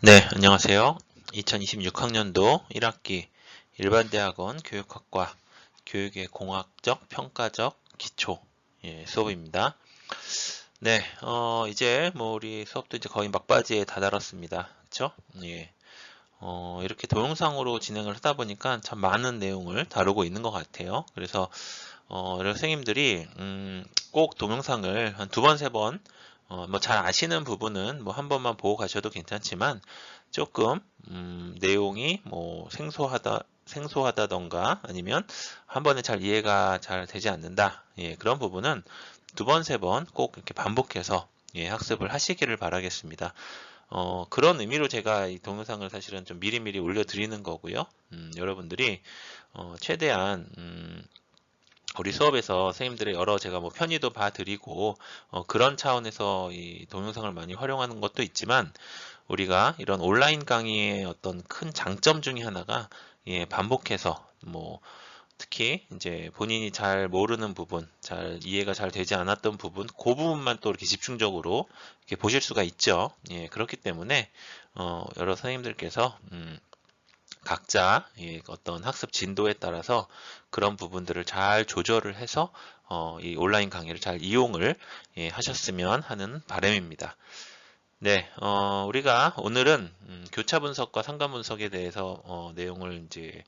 네, 안녕하세요. 2026학년도 1학기 일반대학원 교육학과 교육의 공학적, 평가적 기초 수업입니다. 네, 이제 뭐 우리 수업도 이제 거의 막바지에 다다랐습니다. 그렇죠? 예. 이렇게 동영상으로 진행을 하다 보니까 참 많은 내용을 다루고 있는 것 같아요. 그래서 여러 선생님들이 꼭 동영상을 한 두 번, 세 번, 뭐 잘 아시는 부분은 뭐 한 번만 보고 가셔도 괜찮지만 조금 내용이 뭐 생소하다던가 아니면 한 번에 잘 이해가 잘 되지 않는다. 예, 그런 부분은 두 번, 세 번 꼭 이렇게 반복해서 학습을 하시기를 바라겠습니다. 그런 의미로 제가 이 동영상을 사실은 좀 미리미리 올려드리는 거고요. 여러분들이 최대한 우리 수업에서 선생님들의 여러 제가 뭐 편의도 봐드리고 그런 차원에서 이 동영상을 많이 활용하는 것도 있지만 우리가 이런 온라인 강의의 어떤 큰 장점 중에 하나가 반복해서 뭐 특히 이제 본인이 잘 모르는 부분, 잘 이해가 잘 되지 않았던 부분, 그 부분만 또 이렇게 집중적으로 이렇게 보실 수가 있죠. 예, 그렇기 때문에 여러 선생님들께서 각자 어떤 학습 진도에 따라서 그런 부분들을 잘 조절을 해서 이 온라인 강의를 잘 이용을 하셨으면 하는 바람입니다. 네, 우리가 오늘은 교차 분석과 상관 분석에 대해서 내용을 이제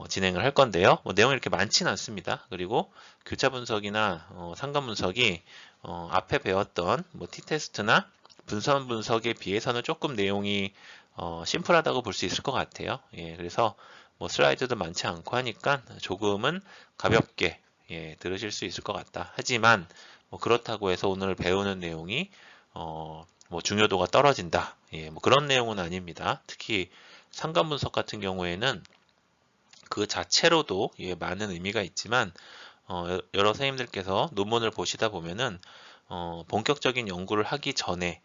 진행을 할 건데요. 뭐 내용이 이렇게 많지는 않습니다. 그리고 교차 분석이나 상관 분석이 앞에 배웠던 뭐 t-테스트나 분선 분석에 비해서는 조금 내용이 심플하다고 볼 수 있을 것 같아요. 예, 그래서 뭐 슬라이드도 많지 않고 하니까 조금은 가볍게 들으실 수 있을 것 같다. 하지만 뭐 그렇다고 해서 오늘 배우는 내용이 뭐 중요도가 떨어진다. 예, 뭐 그런 내용은 아닙니다. 특히 상관 분석 같은 경우에는 그 자체로도 많은 의미가 있지만 여러 선생님들께서 논문을 보시다 보면은 본격적인 연구를 하기 전에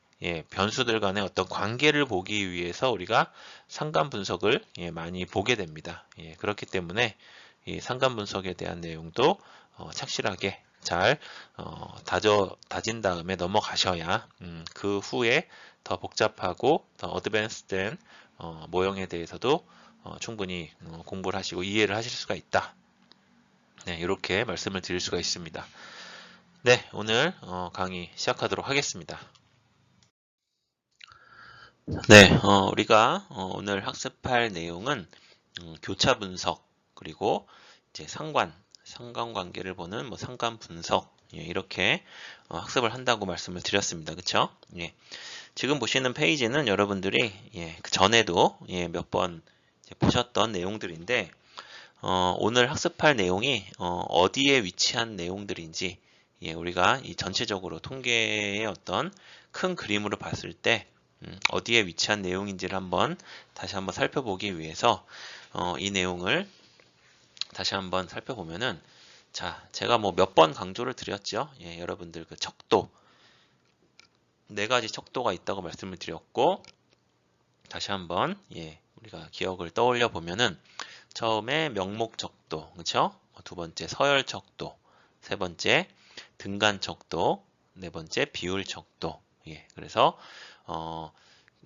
변수들 간의 어떤 관계를 보기 위해서 우리가 상관 분석을 많이 보게 됩니다. 그렇기 때문에 이 상관 분석에 대한 내용도 착실하게 잘 다진 다음에 넘어가셔야 그 후에 더 복잡하고 더 어드밴스된 모형에 대해서도 충분히 공부를 하시고 이해를 하실 수가 있다. 네, 이렇게 말씀을 드릴 수가 있습니다. 네, 오늘 강의 시작하도록 하겠습니다. 네, 우리가 오늘 학습할 내용은 교차 분석 그리고 이제 상관관계를 보는 뭐 상관 분석 이렇게 학습을 한다고 말씀을 드렸습니다. 그렇죠? 예. 지금 보시는 페이지는 여러분들이 그 전에도 몇 번 보셨던 내용들인데 오늘 학습할 내용이 어디에 위치한 내용들인지 우리가 이 전체적으로 통계의 어떤 큰 그림으로 봤을 때 어디에 위치한 내용인지를 다시 한번 살펴보기 위해서 이 내용을 다시 한번 살펴보면은 자, 제가 뭐 몇 번 강조를 드렸죠. 여러분들 그 척도 네 가지 척도가 있다고 말씀을 드렸고 다시 한번 우리가 기억을 떠올려 보면은 처음에 명목 척도, 그렇죠? 두 번째 서열 척도, 세 번째 등간 척도, 네 번째 비율 척도. 그래서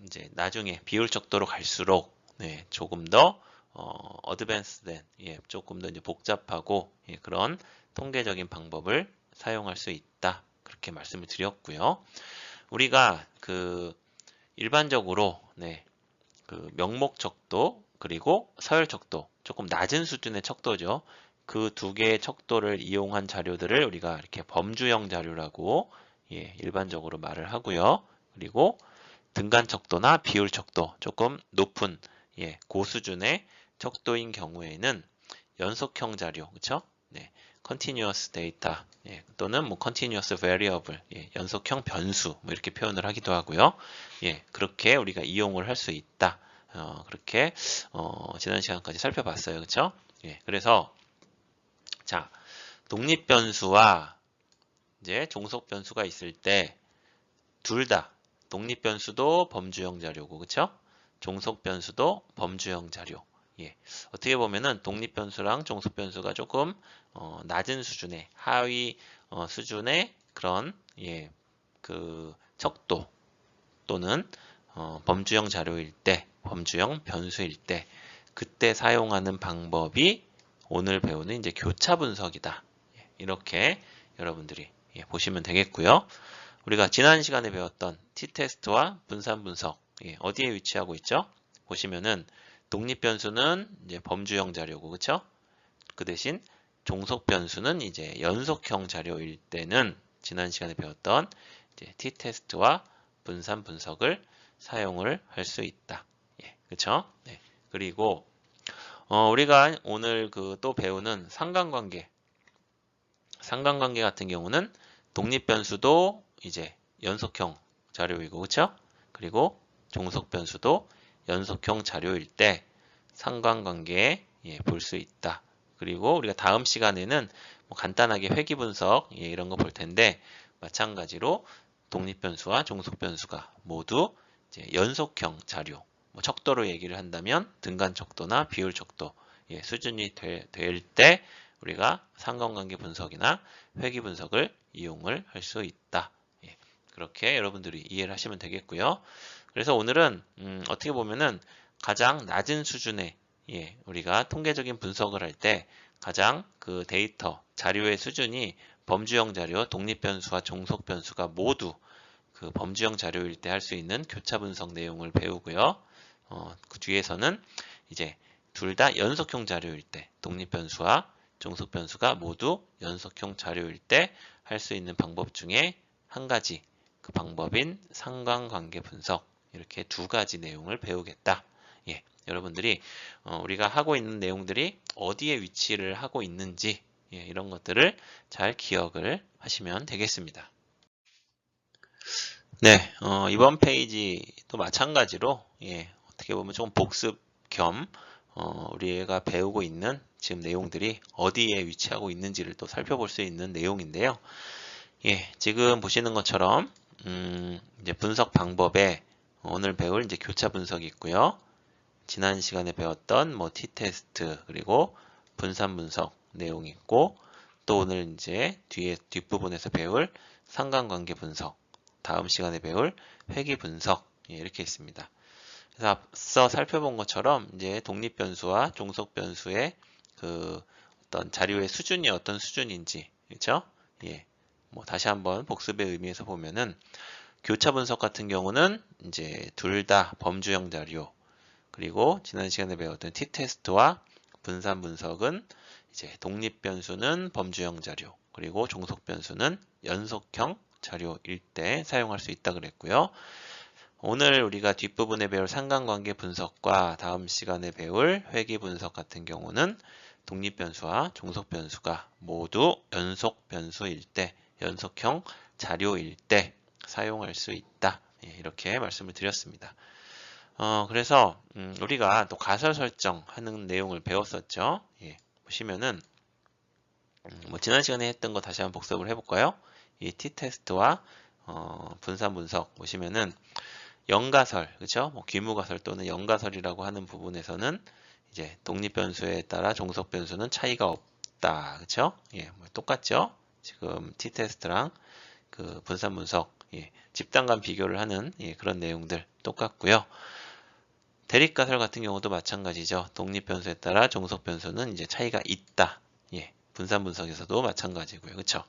이제 나중에 비율 척도로 갈수록 조금 더 어드밴스된 조금 더 이제 복잡하고 그런 통계적인 방법을 사용할 수 있다. 그렇게 말씀을 드렸고요. 우리가 그 일반적으로 그 명목 척도 그리고 서열 척도 조금 낮은 수준의 척도죠. 그 두 개의 척도를 이용한 자료들을 우리가 이렇게 범주형 자료라고 일반적으로 말을 하고요. 그리고 등간 척도나 비율 척도 조금 높은 고수준의 척도인 경우에는 연속형 자료, 그렇죠? 네, continuous data 또는 뭐 continuous variable 연속형 변수 뭐 이렇게 표현을 하기도 하고요. 그렇게 우리가 이용을 할 수 있다. 그렇게 지난 시간까지 살펴봤어요, 그렇죠? 그래서 자 독립 변수와 이제 종속 변수가 있을 때 둘 다 독립 변수도 범주형 자료고, 그렇죠? 종속 변수도 범주형 자료. 어떻게 보면은 독립 변수랑 종속 변수가 조금 낮은 수준의 하위 수준의 그런 그 척도 또는 범주형 자료일 때, 범주형 변수일 때, 그때 사용하는 방법이 오늘 배우는 이제 교차 분석이다. 이렇게 여러분들이 보시면 되겠고요. 우리가 지난 시간에 배웠던 t-테스트와 분산 분석, 어디에 위치하고 있죠? 보시면은 독립 변수는 이제 범주형 자료고, 그쵸? 그 대신 종속 변수는 이제 연속형 자료일 때는 지난 시간에 배웠던 이제 t-테스트와 분산 분석을 사용을 할 수 있다. 그쵸? 네. 그리고 우리가 오늘 또 배우는 상관관계 같은 경우는 독립 변수도 이제 연속형 자료이고, 그쵸? 그리고 종속 변수도 연속형 자료일 때 상관관계 볼 수 있다. 그리고 우리가 다음 시간에는 뭐 간단하게 회귀 분석 이런 거 볼 텐데, 마찬가지로 독립 변수와 종속 변수가 모두 이제 연속형 자료, 뭐 척도로 얘기를 한다면 등간 척도나 비율 척도 수준이 될 때 우리가 상관관계 분석이나 회귀 분석을 이용을 할 수 있다. 그렇게 여러분들이 이해를 하시면 되겠고요. 그래서 오늘은 어떻게 보면은 가장 낮은 수준의 우리가 통계적인 분석을 할 때 가장 그 데이터 자료의 수준이 범주형 자료, 독립 변수와 종속 변수가 모두 그 범주형 자료일 때 할 수 있는 교차 분석 내용을 배우고요. 그 뒤에서는 이제 둘 다 연속형 자료일 때 독립 변수와 종속 변수가 모두 연속형 자료일 때 할 수 있는 방법 중에 한 가지, 그 방법인 상관관계 분석, 이렇게 두 가지 내용을 배우겠다. 여러분들이 우리가 하고 있는 내용들이 어디에 위치를 하고 있는지 이런 것들을 잘 기억을 하시면 되겠습니다. 네, 이번 페이지도 마찬가지로 어떻게 보면 좀 복습 겸 우리가 배우고 있는 지금 내용들이 어디에 위치하고 있는지를 또 살펴볼 수 있는 내용인데요. 지금 보시는 것처럼 이제 분석 방법에 오늘 배울 이제 교차 분석이 있고요. 지난 시간에 배웠던 뭐 t-테스트 그리고 분산 분석 내용이 있고, 또 오늘 이제 뒷부분에서 배울 상관관계 분석, 다음 시간에 배울 회귀 분석 이렇게 있습니다. 그래서 앞서 살펴본 것처럼 이제 독립 변수와 종속 변수의 그 어떤 자료의 수준이 어떤 수준인지, 그렇죠? 뭐 다시 한번 복습의 의미에서 보면은 교차 분석 같은 경우는 이제 둘 다 범주형 자료, 그리고 지난 시간에 배웠던 t-테스트와 분산 분석은 이제 독립 변수는 범주형 자료, 그리고 종속 변수는 연속형 자료일 때 사용할 수 있다 그랬고요. 오늘 우리가 뒷부분에 배울 상관관계 분석과 다음 시간에 배울 회귀 분석 같은 경우는 독립 변수와 종속 변수가 모두 연속 변수일 때, 연속형 자료일 때 사용할 수 있다. 이렇게 말씀을 드렸습니다. 그래서 우리가 또 가설 설정하는 내용을 배웠었죠. 보시면은 뭐 지난 시간에 했던 거 다시 한번 복습을 해볼까요? 이 t-테스트와 분산 분석 보시면은 영가설, 그렇죠? 뭐 귀무가설 또는 영가설이라고 하는 부분에서는 이제 독립 변수에 따라 종속 변수는 차이가 없다, 그렇죠? 뭐 똑같죠? 지금 t-테스트랑 그 분산 분석, 집단간 비교를 하는 그런 내용들 똑같고요. 대립가설 같은 경우도 마찬가지죠. 독립 변수에 따라 종속 변수는 이제 차이가 있다. 분산 분석에서도 마찬가지고요. 그렇죠?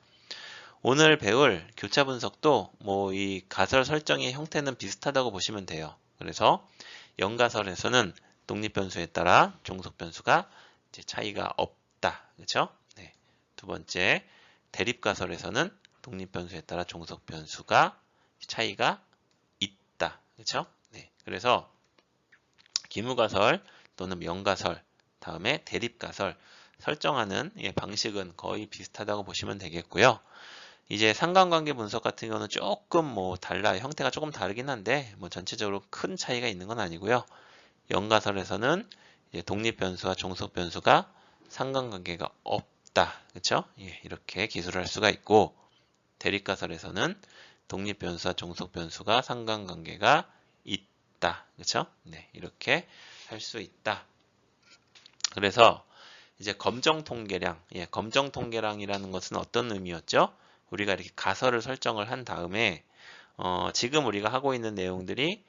오늘 배울 교차 분석도 뭐 이 가설 설정의 형태는 비슷하다고 보시면 돼요. 그래서 영가설에서는 독립 변수에 따라 종속 변수가 이제 차이가 없다. 그렇죠? 네. 두 번째, 대립가설에서는 독립 변수에 따라 종속 변수가 차이가 있다. 그렇죠? 네. 그래서 기무가설 또는 영가설, 다음에 대립가설 설정하는 방식은 거의 비슷하다고 보시면 되겠고요. 이제 상관관계 분석 같은 경우는 조금 뭐 달라요. 형태가 조금 다르긴 한데 뭐 전체적으로 큰 차이가 있는 건 아니고요. 영가설에서는 이제 독립 변수와 종속 변수가 상관관계가 없다. 그렇죠? 이렇게 기술을 할 수가 있고, 대립가설에서는 독립 변수와 종속 변수가 상관관계가 있다. 그렇죠? 네, 이렇게 할 수 있다. 그래서 이제 검정 통계량, 검정 통계량이라는 것은 어떤 의미였죠? 우리가 이렇게 가설을 설정을 한 다음에 지금 우리가 하고 있는 내용들이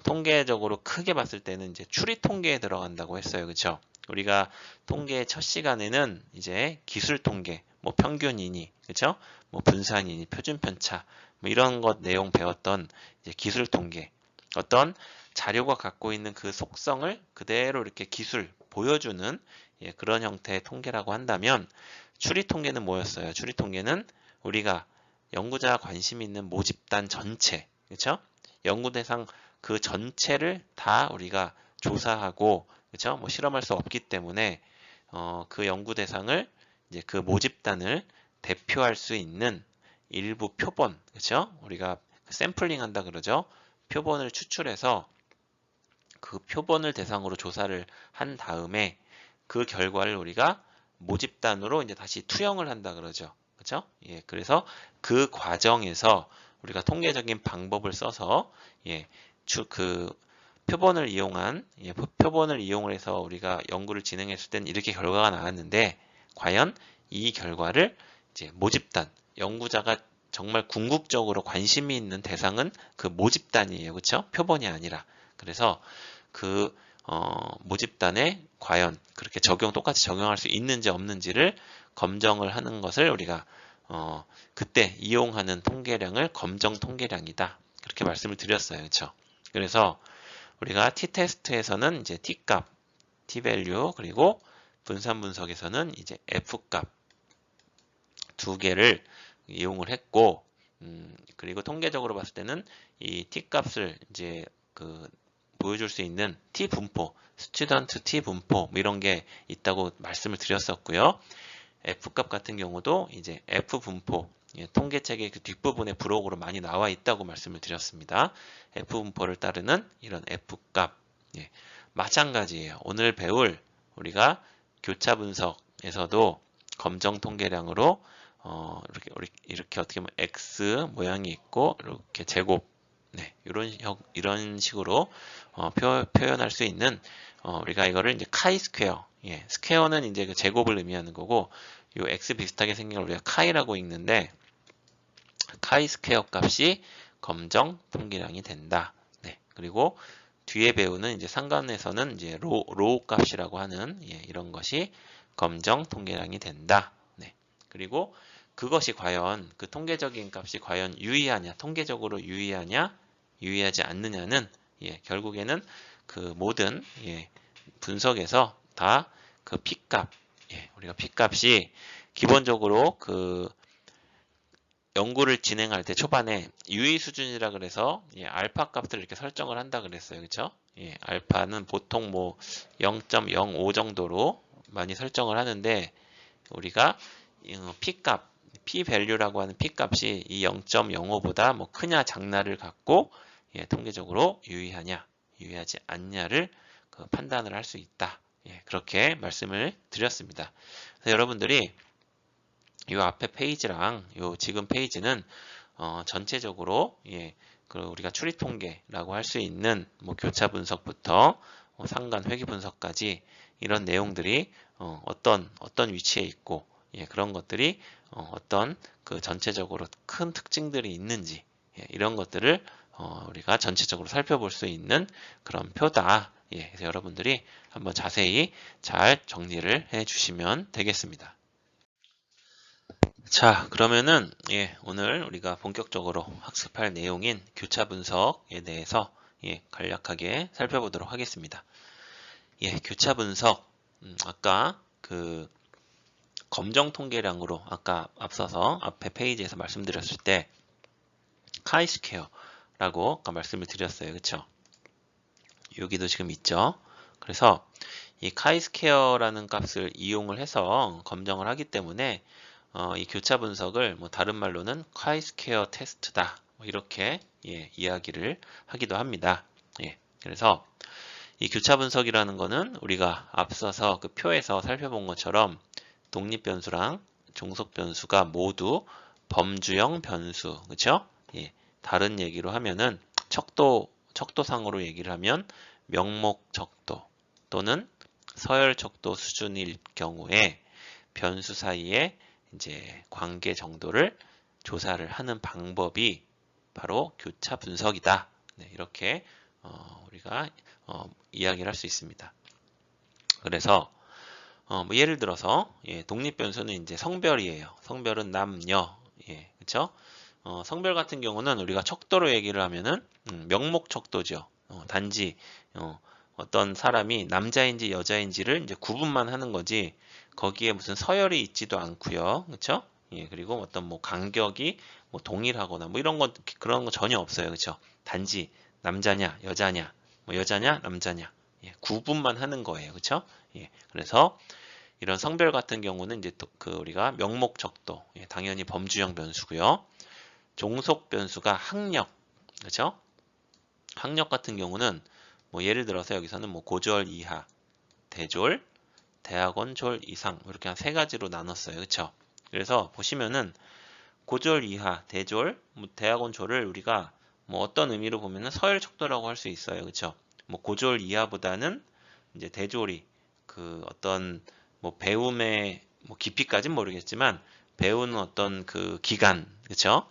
통계적으로 크게 봤을 때는 이제 추리 통계에 들어간다고 했어요. 그쵸? 우리가 통계 첫 시간에는 이제 기술 통계, 뭐 평균이니, 그쵸? 뭐 분산이니, 표준 편차, 뭐 이런 것 내용 배웠던 이제 기술 통계. 어떤 자료가 갖고 있는 그 속성을 그대로 이렇게 기술 보여주는 예, 그런 형태의 통계라고 한다면 추리 통계는 뭐였어요? 추리 통계는 우리가 연구자가 관심 있는 모집단 전체, 그렇죠? 연구 대상 그 전체를 다 우리가 조사하고, 그렇죠? 뭐 실험할 수 없기 때문에 그 연구 대상을 이제 그 모집단을 대표할 수 있는 일부 표본, 그렇죠? 우리가 샘플링 한다 그러죠? 표본을 추출해서 그 표본을 대상으로 조사를 한 다음에 그 결과를 우리가 모집단으로 이제 다시 투영을 한다 그러죠. 그렇죠? 예, 그래서 그 과정에서 우리가 통계적인 방법을 써서 예, 그 표본을 이용한 표본을 이용을 해서 우리가 연구를 진행했을 땐 이렇게 결과가 나왔는데 과연 이 결과를 이제 모집단 연구자가 정말 궁극적으로 관심이 있는 대상은 그 모집단이에요. 그렇죠? 표본이 아니라. 그래서 그 모집단에 과연 그렇게 똑같이 적용할 수 있는지 없는지를 검정을 하는 것을 우리가 그때 이용하는 통계량을 검정 통계량이다. 그렇게 말씀을 드렸어요. 그렇죠? 그래서 우리가 t-테스트에서는 이제 t값, t-value 그리고 분산 분석에서는 이제 f값 두 개를 이용을 했고 그리고 통계적으로 봤을 때는 이 t값을 이제 그 보여줄 수 있는 t분포, 스튜던트 t분포 뭐 이런 게 있다고 말씀을 드렸었고요. f값 같은 경우도 이제 f분포 통계책의 그 뒷부분에 부록으로 많이 나와 있다고 말씀을 드렸습니다. f분포를 따르는 이런 f값 예, 마찬가지예요. 오늘 배울 우리가 교차 분석에서도 검정 통계량으로 이렇게 어떻게 보면 x 모양이 있고 이렇게 제곱 네, 이런 식으로 표현할 수 있는 우리가 이거를 이제 카이 스퀘어 예, 스퀘어는 이제 그 제곱을 의미하는 거고 요 x 비슷하게 생긴 걸 우리가 카이라고 읽는데 카이 스퀘어 값이 검정 통계량이 된다. 네, 그리고 뒤에 배우는 이제 상관에서는 이제 로우 값이라고 하는 예, 이런 것이 검정 통계량이 된다. 네, 그리고 그것이 과연 그 통계적인 값이 과연 유의하냐, 통계적으로 유의하냐, 유의하지 않느냐는 예, 결국에는 그 모든 예, 분석에서 다 그 P값, 예, 우리가 P값이 기본적으로 그 연구를 진행할 때 초반에 유의 수준이라 그래서 예, 알파 값을 이렇게 설정을 한다 그랬어요. 그렇죠? 예, 알파는 보통 뭐 0.05 정도로 많이 설정을 하는데 우리가 P값, P-value라고 하는 P값이 이 0.05보다 뭐 크냐 작나를 갖고 예, 통계적으로 유의하냐, 유의하지 않냐를 그 판단을 할 수 있다. 예, 그렇게 말씀을 드렸습니다. 그래서 여러분들이 이 앞에 페이지랑 요 지금 페이지는 전체적으로 예, 그 우리가 추리 통계라고 할 수 있는 뭐 교차 분석부터 상관 회귀 분석까지 이런 내용들이 어떤 위치에 있고 예, 그런 것들이 어떤 그 전체적으로 큰 특징들이 있는지 예, 이런 것들을 우리가 전체적으로 살펴볼 수 있는 그런 표다. 예, 그래서 여러분들이 한번 자세히 잘 정리를 해 주시면 되겠습니다. 자, 그러면은 예, 오늘 우리가 본격적으로 학습할 내용인 교차 분석에 대해서 예, 간략하게 살펴보도록 하겠습니다. 예, 교차 분석 아까 그 검정 통계량으로 아까 앞서서 앞에 페이지에서 말씀드렸을 때 카이스퀘어라고 아까 말씀을 드렸어요. 그렇죠? 여기도 지금 있죠. 그래서 이 카이스퀘어라는 값을 이용을 해서 검정을 하기 때문에 이 교차 분석을 뭐 다른 말로는 카이스퀘어 테스트다 뭐 이렇게 예, 이야기를 하기도 합니다. 예, 그래서 이 교차 분석이라는 거는 우리가 앞서서 그 표에서 살펴본 것처럼 독립 변수랑 종속 변수가 모두 범주형 변수, 그렇죠? 예, 다른 얘기로 하면은 척도상으로 얘기를 하면 명목 척도 또는 서열 척도 수준일 경우에 변수 사이에 이제 관계 정도를 조사를 하는 방법이 바로 교차 분석이다. 네, 이렇게 우리가 이야기를 할 수 있습니다. 그래서 뭐 예를 들어서 독립 변수는 이제 성별이에요. 성별은 남녀, 그렇죠? 성별 같은 경우는 우리가 척도로 얘기를 하면은 명목 척도죠. 단지 어떤 사람이 남자인지 여자인지를 이제 구분만 하는 거지 거기에 무슨 서열이 있지도 않고요. 그렇죠? 그리고 어떤 뭐 간격이 뭐 동일하거나 뭐 이런 거 그런 거 전혀 없어요. 그렇죠? 단지 남자냐, 여자냐, 뭐 여자냐, 남자냐 구분만 하는 거예요. 그렇죠? 그래서 이런 성별 같은 경우는 이제 그 우리가 명목 척도 당연히 범주형 변수고요. 종속 변수가 학력, 그렇죠? 학력 같은 경우는 뭐 예를 들어서 여기서는 뭐 고졸 이하, 대졸, 대학원 졸 이상 이렇게 한 세 가지로 나눴어요. 그렇죠? 그래서 보시면은 고졸 이하, 대졸, 뭐 대학원 졸을 우리가 뭐 어떤 의미로 보면은 서열 척도라고 할 수 있어요. 그렇죠? 뭐 고졸 이하보다는 이제 대졸이 그 어떤 뭐 배움의 뭐 깊이까지는 모르겠지만 배우는 어떤 그 기간, 그렇죠?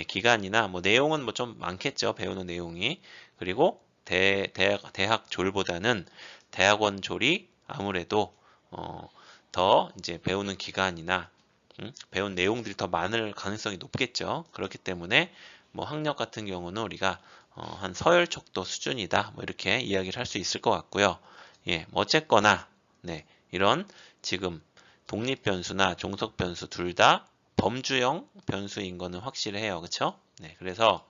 기간이나 뭐 내용은 뭐 좀 많겠죠. 배우는 내용이. 그리고 대학 졸보다는 대학원 졸이 아무래도 더 이제 배우는 기간이나 배운 내용들이 더 많을 가능성이 높겠죠. 그렇기 때문에 뭐 학력 같은 경우는 우리가 한 서열 척도 수준이다. 뭐 이렇게 이야기를 할 수 있을 것 같고요. 뭐 어쨌거나 네, 이런 지금 독립 변수나 종속 변수 둘 다 범주형 변수인 거는 확실해요. 그렇죠? 네, 그래서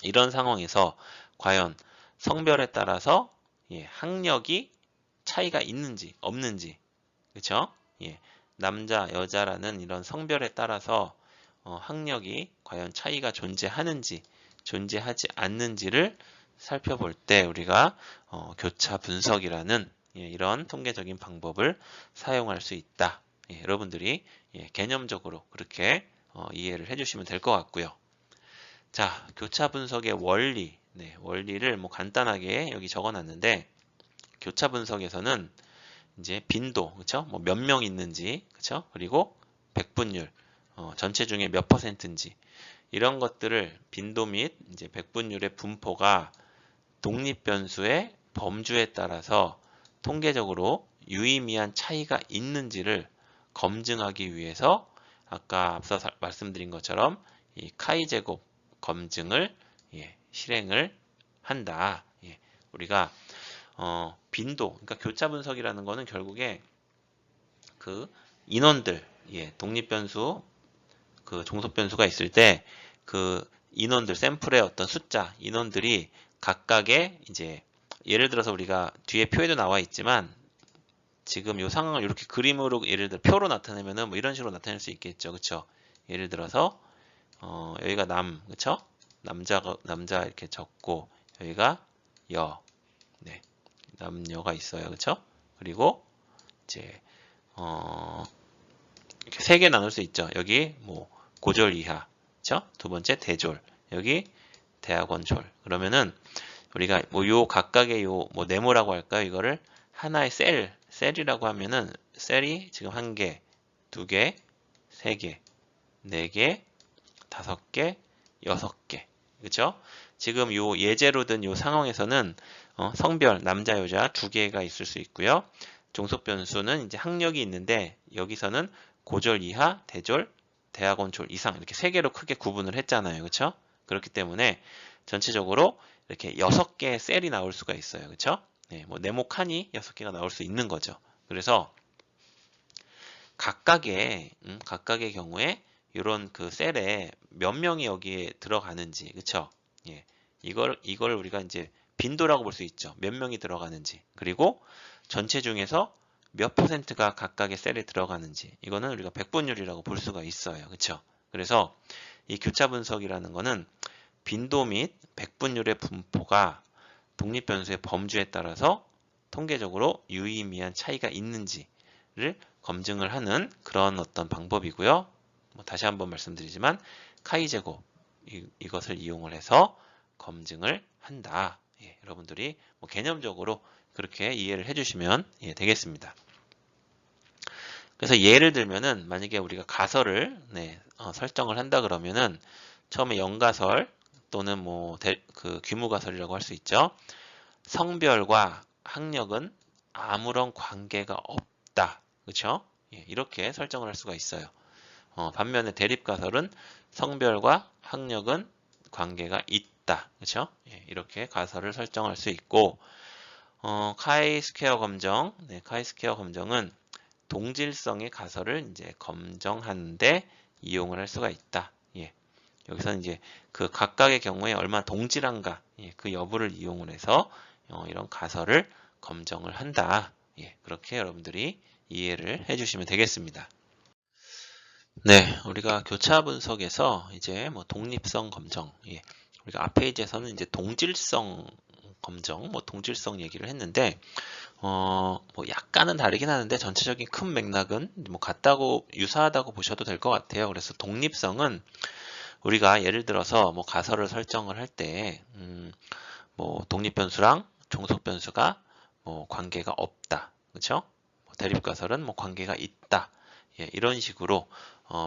이런 상황에서 과연 성별에 따라서 학력이 차이가 있는지 없는지 그렇죠? 남자, 여자라는 이런 성별에 따라서 학력이 과연 차이가 존재하는지 존재하지 않는지를 살펴볼 때 우리가 교차 분석이라는 이런 통계적인 방법을 사용할 수 있다. 여러분들이 개념적으로 그렇게 이해를 해주시면 될 것 같고요. 자, 교차 분석의 원리, 원리를 뭐 간단하게 여기 적어놨는데 교차 분석에서는 이제 빈도, 그렇죠? 뭐 몇 명 있는지, 그렇죠? 그리고 백분율, 전체 중에 몇 퍼센트인지 이런 것들을 빈도 및 이제 백분율의 분포가 독립 변수의 범주에 따라서 통계적으로 유의미한 차이가 있는지를 검증하기 위해서 아까 앞서 말씀드린 것처럼 이 카이 제곱 검증을 실행을 한다. 우리가 빈도, 그러니까 교차 분석이라는 거는 결국에 그 인원들, 독립 변수, 그 종속 변수가 있을 때 그 인원들, 샘플의 어떤 숫자, 인원들이 각각의 이제 예를 들어서 우리가 뒤에 표에도 나와 있지만 지금 이 상황을 이렇게 그림으로 예를 들어 표로 나타내면은 뭐 이런 식으로 나타낼 수 있겠죠, 그렇죠? 예를 들어서 여기가 그렇죠? 남자 이렇게 적고 여기가 네, 남녀가 있어요, 그렇죠? 그리고 이제 이렇게 세 개 나눌 수 있죠. 여기 뭐 고졸 이하, 그렇죠? 두 번째 대졸, 여기 대학원 졸. 그러면은 우리가 뭐 요 각각의 요 뭐 네모라고 할까요? 이거를 하나의 셀이라고 하면은 셀이 지금 한 개, 두 개, 세 개, 네 개, 다섯 개, 여섯 개. 그렇죠? 지금 요 예제로 든 요 상황에서는 성별 남자 여자 두 개가 있을 수 있고요. 종속 변수는 이제 학력이 있는데 여기서는 고졸 이하, 대졸, 대학원 졸 이상 이렇게 세 개로 크게 구분을 했잖아요. 그렇죠? 그렇기 때문에 전체적으로 이렇게 6개의 셀이 나올 수가 있어요. 그렇죠? 뭐 네모 칸이 6개가 나올 수 있는 거죠. 그래서 각각의 경우에 이런 그 셀에 몇 명이 여기에 들어가는지, 그렇죠? 이걸 우리가 이제 빈도라고 볼 수 있죠. 몇 명이 들어가는지. 그리고 전체 중에서 몇 퍼센트가 각각의 셀에 들어가는지. 이거는 우리가 백분율이라고 볼 수가 있어요. 그렇죠? 그래서 이 교차 분석이라는 거는 빈도 및 백분율의 분포가 독립 변수의 범주에 따라서 통계적으로 유의미한 차이가 있는지를 검증을 하는 그런 어떤 방법이고요. 뭐 다시 한번 말씀드리지만 카이 제곱 이것을 이용을 해서 검증을 한다. 여러분들이 뭐 개념적으로 그렇게 이해를 해주시면 되겠습니다. 그래서 예를 들면은 만약에 우리가 가설을 설정을 한다 그러면은 처음에 영가설 또는 뭐 그 귀무가설이라고 할 수 있죠. 성별과 학력은 아무런 관계가 없다. 그렇죠? 예, 이렇게 설정을 할 수가 있어요. 반면에 대립가설은 성별과 학력은 관계가 있다. 그렇죠? 예, 이렇게 가설을 설정할 수 있고 카이-스퀘어 검정, 네, 카이-스퀘어 검정은 동질성의 가설을 이제 검정하는데 이용을 할 수가 있다. 예, 여기서는 이제 그 각각의 경우에 얼마나 동질한가, 예, 그 여부를 이용을 해서 이런 가설을 검정을 한다. 예, 그렇게 여러분들이 이해를 해주시면 되겠습니다. 네, 우리가 교차 분석에서 이제 뭐 독립성 검정, 예, 우리가 앞 페이지에서는 이제 동질성 검정, 뭐 동질성 얘기를 했는데, 뭐 약간은 다르긴 하는데 전체적인 큰 맥락은 뭐 같다고 유사하다고 보셔도 될 것 같아요. 그래서 독립성은 우리가 예를 들어서 뭐 가설을 설정을 할 때, 뭐 독립 변수랑 종속 변수가 뭐 관계가 없다, 그렇죠? 대립 가설은 뭐 관계가 있다, 예, 이런 식으로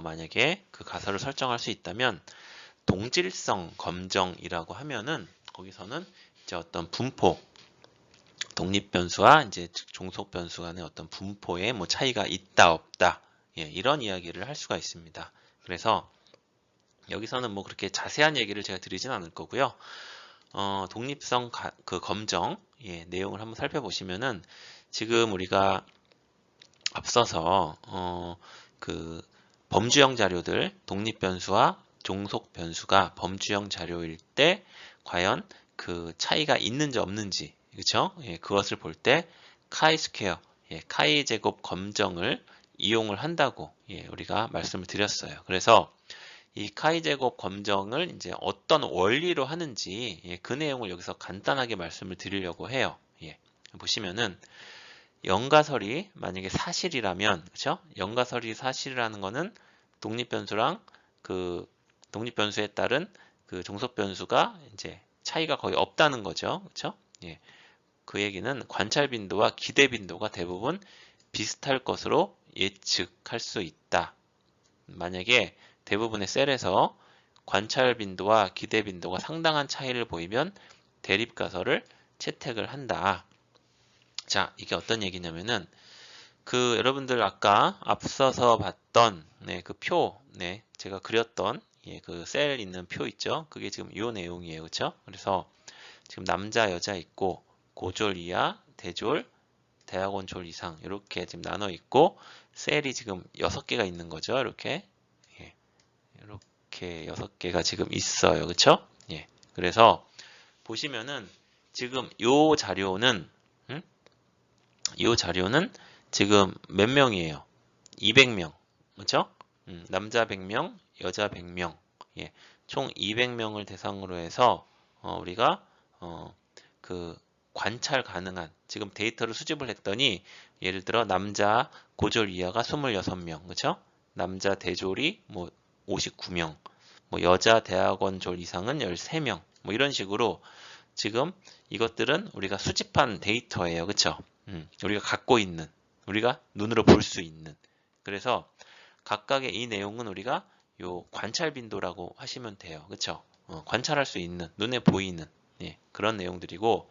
만약에 그 가설을 설정할 수 있다면 동질성 검정이라고 하면은 거기서는 이제 어떤 분포, 독립 변수와 이제 종속 변수 간의 어떤 분포에 뭐 차이가 있다 없다, 예, 이런 이야기를 할 수가 있습니다. 그래서 여기서는 뭐 그렇게 자세한 얘기를 제가 드리진 않을 거고요. 독립성 그 검정, 예, 내용을 한번 살펴보시면은 지금 우리가 앞서서 그 범주형 자료들, 독립 변수와 종속 변수가 범주형 자료일 때 과연 그 차이가 있는지 없는지, 그렇죠? 예, 그것을 볼 때 카이 스퀘어, 예, 카이 제곱 검정을 이용을 한다고, 예, 우리가 말씀을 드렸어요. 그래서 이 카이 제곱 검정을 이제 어떤 원리로 하는지, 예, 그 내용을 여기서 간단하게 말씀을 드리려고 해요. 예, 보시면은 영가설이 만약에 사실이라면, 그렇죠? 영가설이 사실이라는 거는 독립 변수랑 그 독립 변수에 따른 그 종속 변수가 이제 차이가 거의 없다는 거죠. 그렇죠? 예. 그 얘기는 관찰 빈도와 기대 빈도가 대부분 비슷할 것으로 예측할 수 있다. 만약에 대부분의 셀에서 관찰 빈도와 기대 빈도가 상당한 차이를 보이면 대립 가설을 채택을 한다. 자, 이게 어떤 얘기냐면은 그 여러분들 아까 앞서서 봤던, 네, 그 표, 네, 제가 그렸던, 예, 그 셀 있는 표 있죠? 그게 지금 이 내용이에요. 그렇죠? 그래서 지금 남자, 여자 있고 고졸 이하, 대졸, 대학원 졸 이상 이렇게 지금 나눠 있고 셀이 지금 6개가 있는 거죠. 이렇게. 예, 이렇게 6개가 지금 있어요. 그렇죠? 예. 그래서 보시면은 지금 요 자료는 이 자료는 지금 몇 명이에요? 200명. 그렇죠? 남자 100명, 여자 100명. 예, 총 200명을 대상으로 해서 우리가 그 관찰 가능한 지금 데이터를 수집을 했더니 예를 들어 남자 고졸 이하가 26명. 그렇죠? 남자 대졸이 뭐 59명. 뭐 여자 대학원 졸 이상은 13명. 뭐 이런 식으로 지금 이것들은 우리가 수집한 데이터예요. 그렇죠? 우리가 갖고 있는, 우리가 눈으로 볼 수 있는. 그래서 각각의 이 내용은 우리가 요 관찰 빈도라고 하시면 돼요. 그렇죠? 관찰할 수 있는, 눈에 보이는, 예, 그런 내용들이고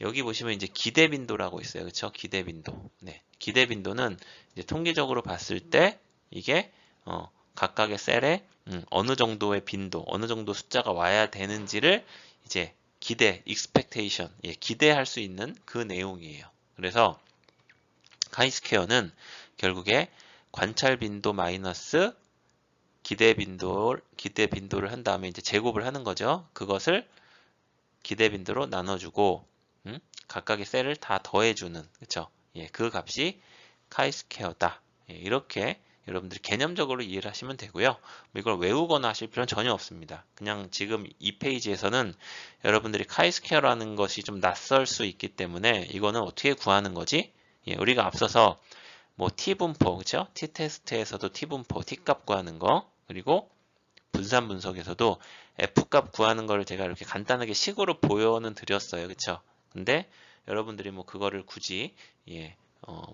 여기 보시면 이제 기대 빈도라고 있어요. 그렇죠? 기대 빈도. 네. 기대 빈도는 이제 통계적으로 봤을 때 이게 각각의 셀에 어느 정도의 빈도, 어느 정도 숫자가 와야 되는지를 이제 기대, expectation, 예, 기대할 수 있는 그 내용이에요. 그래서 카이스퀘어는 결국에 관찰 빈도 마이너스 기대 빈도를 한 다음에 이제 제곱을 하는 거죠. 그것을 기대 빈도로 나눠주고 각각의 셀을 다 더해주는, 그렇죠? 예, 그 값이 카이스퀘어다. 예, 이렇게 여러분들이 개념적으로 이해를 하시면 되고요. 뭐 이걸 외우거나 하실 필요는 전혀 없습니다. 그냥 지금 이 페이지에서는 여러분들이 카이스퀘어라는 것이 좀 낯설 수 있기 때문에 이거는 어떻게 구하는 거지? 예, 우리가 앞서서 뭐 T분포, 그쵸? T테스트에서도 T분포, T값 구하는 거, 그리고 분산 분석에서도 F값 구하는 거를 제가 이렇게 간단하게 식으로 보여는 드렸어요. 그쵸? 근데 여러분들이 뭐 그거를 굳이, 예,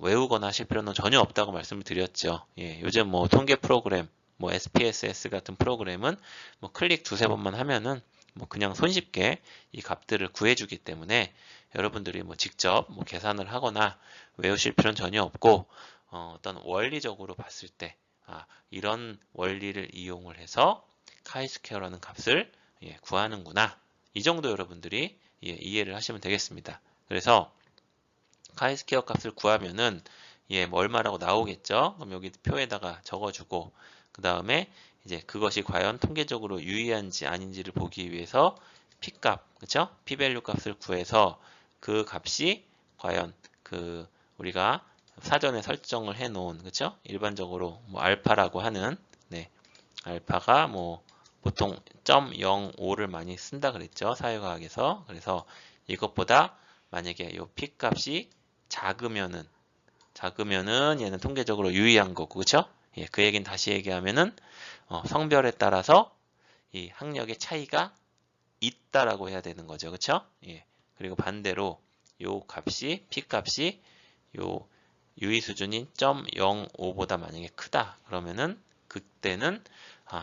외우거나 하실 필요는 전혀 없다고 말씀을 드렸죠. 예, 요즘 뭐 통계 프로그램, 뭐 SPSS 같은 프로그램은 뭐 클릭 두세 번만 하면은 뭐 그냥 손쉽게 이 값들을 구해주기 때문에 여러분들이 뭐 직접 뭐 계산을 하거나 외우실 필요는 전혀 없고 어떤 원리적으로 봤을 때 이런 원리를 이용을 해서 카이스퀘어라는 값을 구하는구나. 이 정도 여러분들이 이해를 하시면 되겠습니다. 그래서 카이스퀘어 값을 구하면은 뭐 얼마라고 나오겠죠? 그럼 여기 표에다가 적어주고 그 다음에 이제 그것이 과연 통계적으로 유의한지 아닌지를 보기 위해서 P값, 그쵸? P밸류 값을 구해서 그 값이 과연 그 우리가 사전에 설정을 해 놓은, 그쵸? 일반적으로 뭐 알파라고 하는, 알파가 뭐 보통 0.05를 많이 쓴다 그랬죠? 사회과학에서. 그래서 이것보다 만약에 이 P값이 작으면은 얘는 통계적으로 유의한 거고, 그쵸? 그 얘기는 다시 얘기하면은 성별에 따라서 이 학력의 차이가 있다라고 해야 되는 거죠, 그쵸? 그리고 반대로 요 값이 P값이 요 유의 수준인 0.05보다 만약에 크다 그러면은 그때는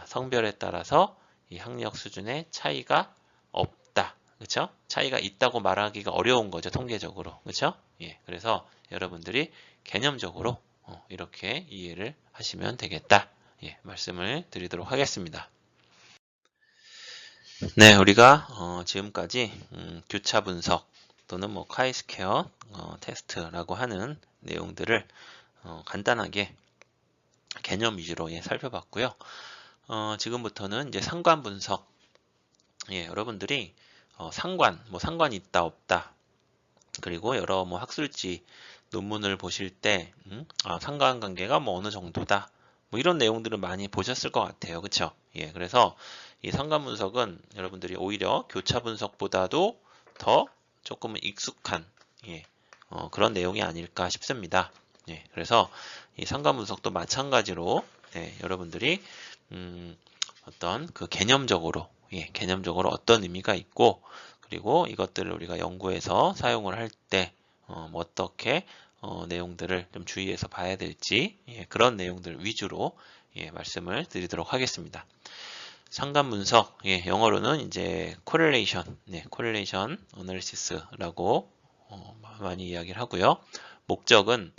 성별에 따라서 이 학력 수준의 차이가 없다, 그쵸? 차이가 있다고 말하기가 어려운 거죠, 통계적으로, 그쵸? 그래서 여러분들이 개념적으로 이렇게 이해를 하시면 되겠다. 말씀을 드리도록 하겠습니다. 네, 우리가 지금까지 교차 분석 또는 뭐 카이스퀘어 테스트라고 하는 내용들을 간단하게 개념 위주로 살펴봤고요. 지금부터는 이제 상관 분석. 여러분들이 상관, 뭐 상관이 있다 없다. 그리고 여러 뭐 학술지 논문을 보실 때 상관관계가 뭐 어느 정도다. 뭐 이런 내용들을 많이 보셨을 것 같아요. 그쵸? 그래서 이 상관 분석은 여러분들이 오히려 교차 분석보다도 더 조금은 익숙한 그런 내용이 아닐까 싶습니다. 그래서 이 상관 분석도 마찬가지로 여러분들이 어떤 그 개념적으로 어떤 의미가 있고 그리고 이것들을 우리가 연구해서 사용을 할 때 뭐 어떻게 내용들을 좀 주의해서 봐야 될지 그런 내용들 위주로 말씀을 드리도록 하겠습니다. 상관 분석, 영어로는 이제 correlation, correlation analysis라고 많이 이야기를 하고요. 목적은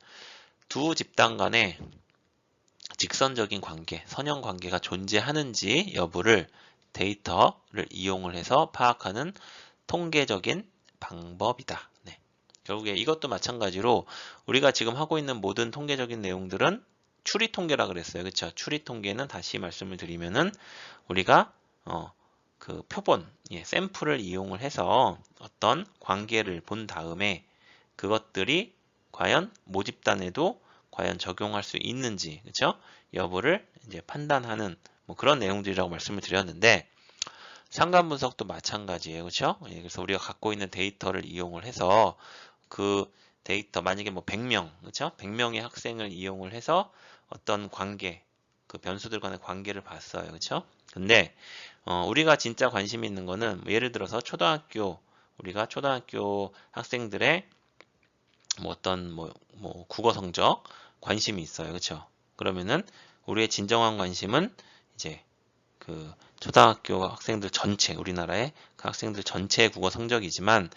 두 집단 간의 직선적인 관계, 선형 관계가 존재하는지 여부를 데이터를 이용을 해서 파악하는 통계적인 방법이다. 결국에 이것도 마찬가지로 우리가 지금 하고 있는 모든 통계적인 내용들은 추리 통계라 그랬어요. 그렇죠? 추리 통계는 다시 말씀을 드리면은 우리가 그 표본, 샘플을 이용을 해서 어떤 관계를 본 다음에 그것들이 과연 모집단에도 과연 적용할 수 있는지, 그렇죠? 여부를 이제 판단하는 뭐 그런 내용들이라고 말씀을 드렸는데 상관 분석도 마찬가지예요. 그렇죠? 그래서 우리가 갖고 있는 데이터를 이용을 해서 그 데이터 만약에 뭐 100명, 그렇죠? 100명의 학생을 이용을 해서 어떤 관계, 그 변수들 간의 관계를 봤어요. 그렇죠? 근데 우리가 진짜 관심 있는 거는 뭐 예를 들어서 우리가 초등학교 학생들의 뭐 어떤 뭐 국어 성적 관심이 있어요. 그렇죠? 그러면은 우리의 진정한 관심은 이제 그 초등학교 학생들 전체, 우리나라의 그 학생들 전체의 국어 성적이지만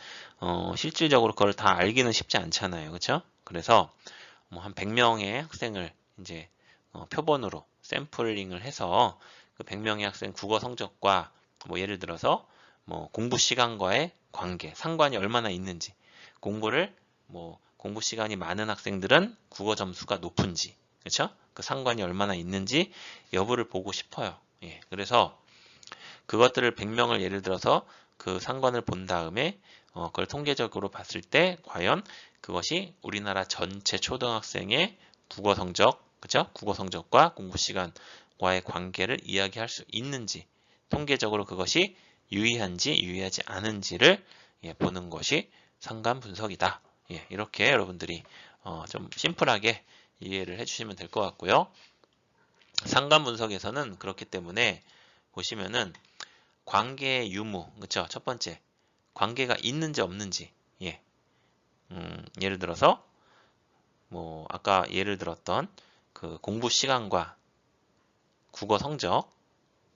실질적으로 그걸 다 알기는 쉽지 않잖아요. 그렇죠? 그래서 뭐 한 100명의 학생을 이제 표본으로 샘플링을 해서 그 100명의 학생 국어 성적과 뭐 예를 들어서 뭐 공부 시간과의 관계, 상관이 얼마나 있는지, 공부 시간이 많은 학생들은 국어 점수가 높은지, 그렇죠? 그 상관이 얼마나 있는지 여부를 보고 싶어요. 그래서 그것들을 100명을 예를 들어서 그 상관을 본 다음에 그걸 통계적으로 봤을 때 과연 그것이 우리나라 전체 초등학생의 국어 성적, 그죠? 국어 성적과 공부 시간과의 관계를 이야기할 수 있는지, 통계적으로 그것이 유의한지 유의하지 않은지를 보는 것이 상관 분석이다. 이렇게 여러분들이 좀 심플하게 이해를 해주시면 될 것 같고요. 상관 분석에서는 그렇기 때문에 보시면은 관계의 유무, 그쵸? 첫 번째, 관계가 있는지 없는지, 예를 들어서 뭐 아까 예를 들었던 그 공부 시간과 국어 성적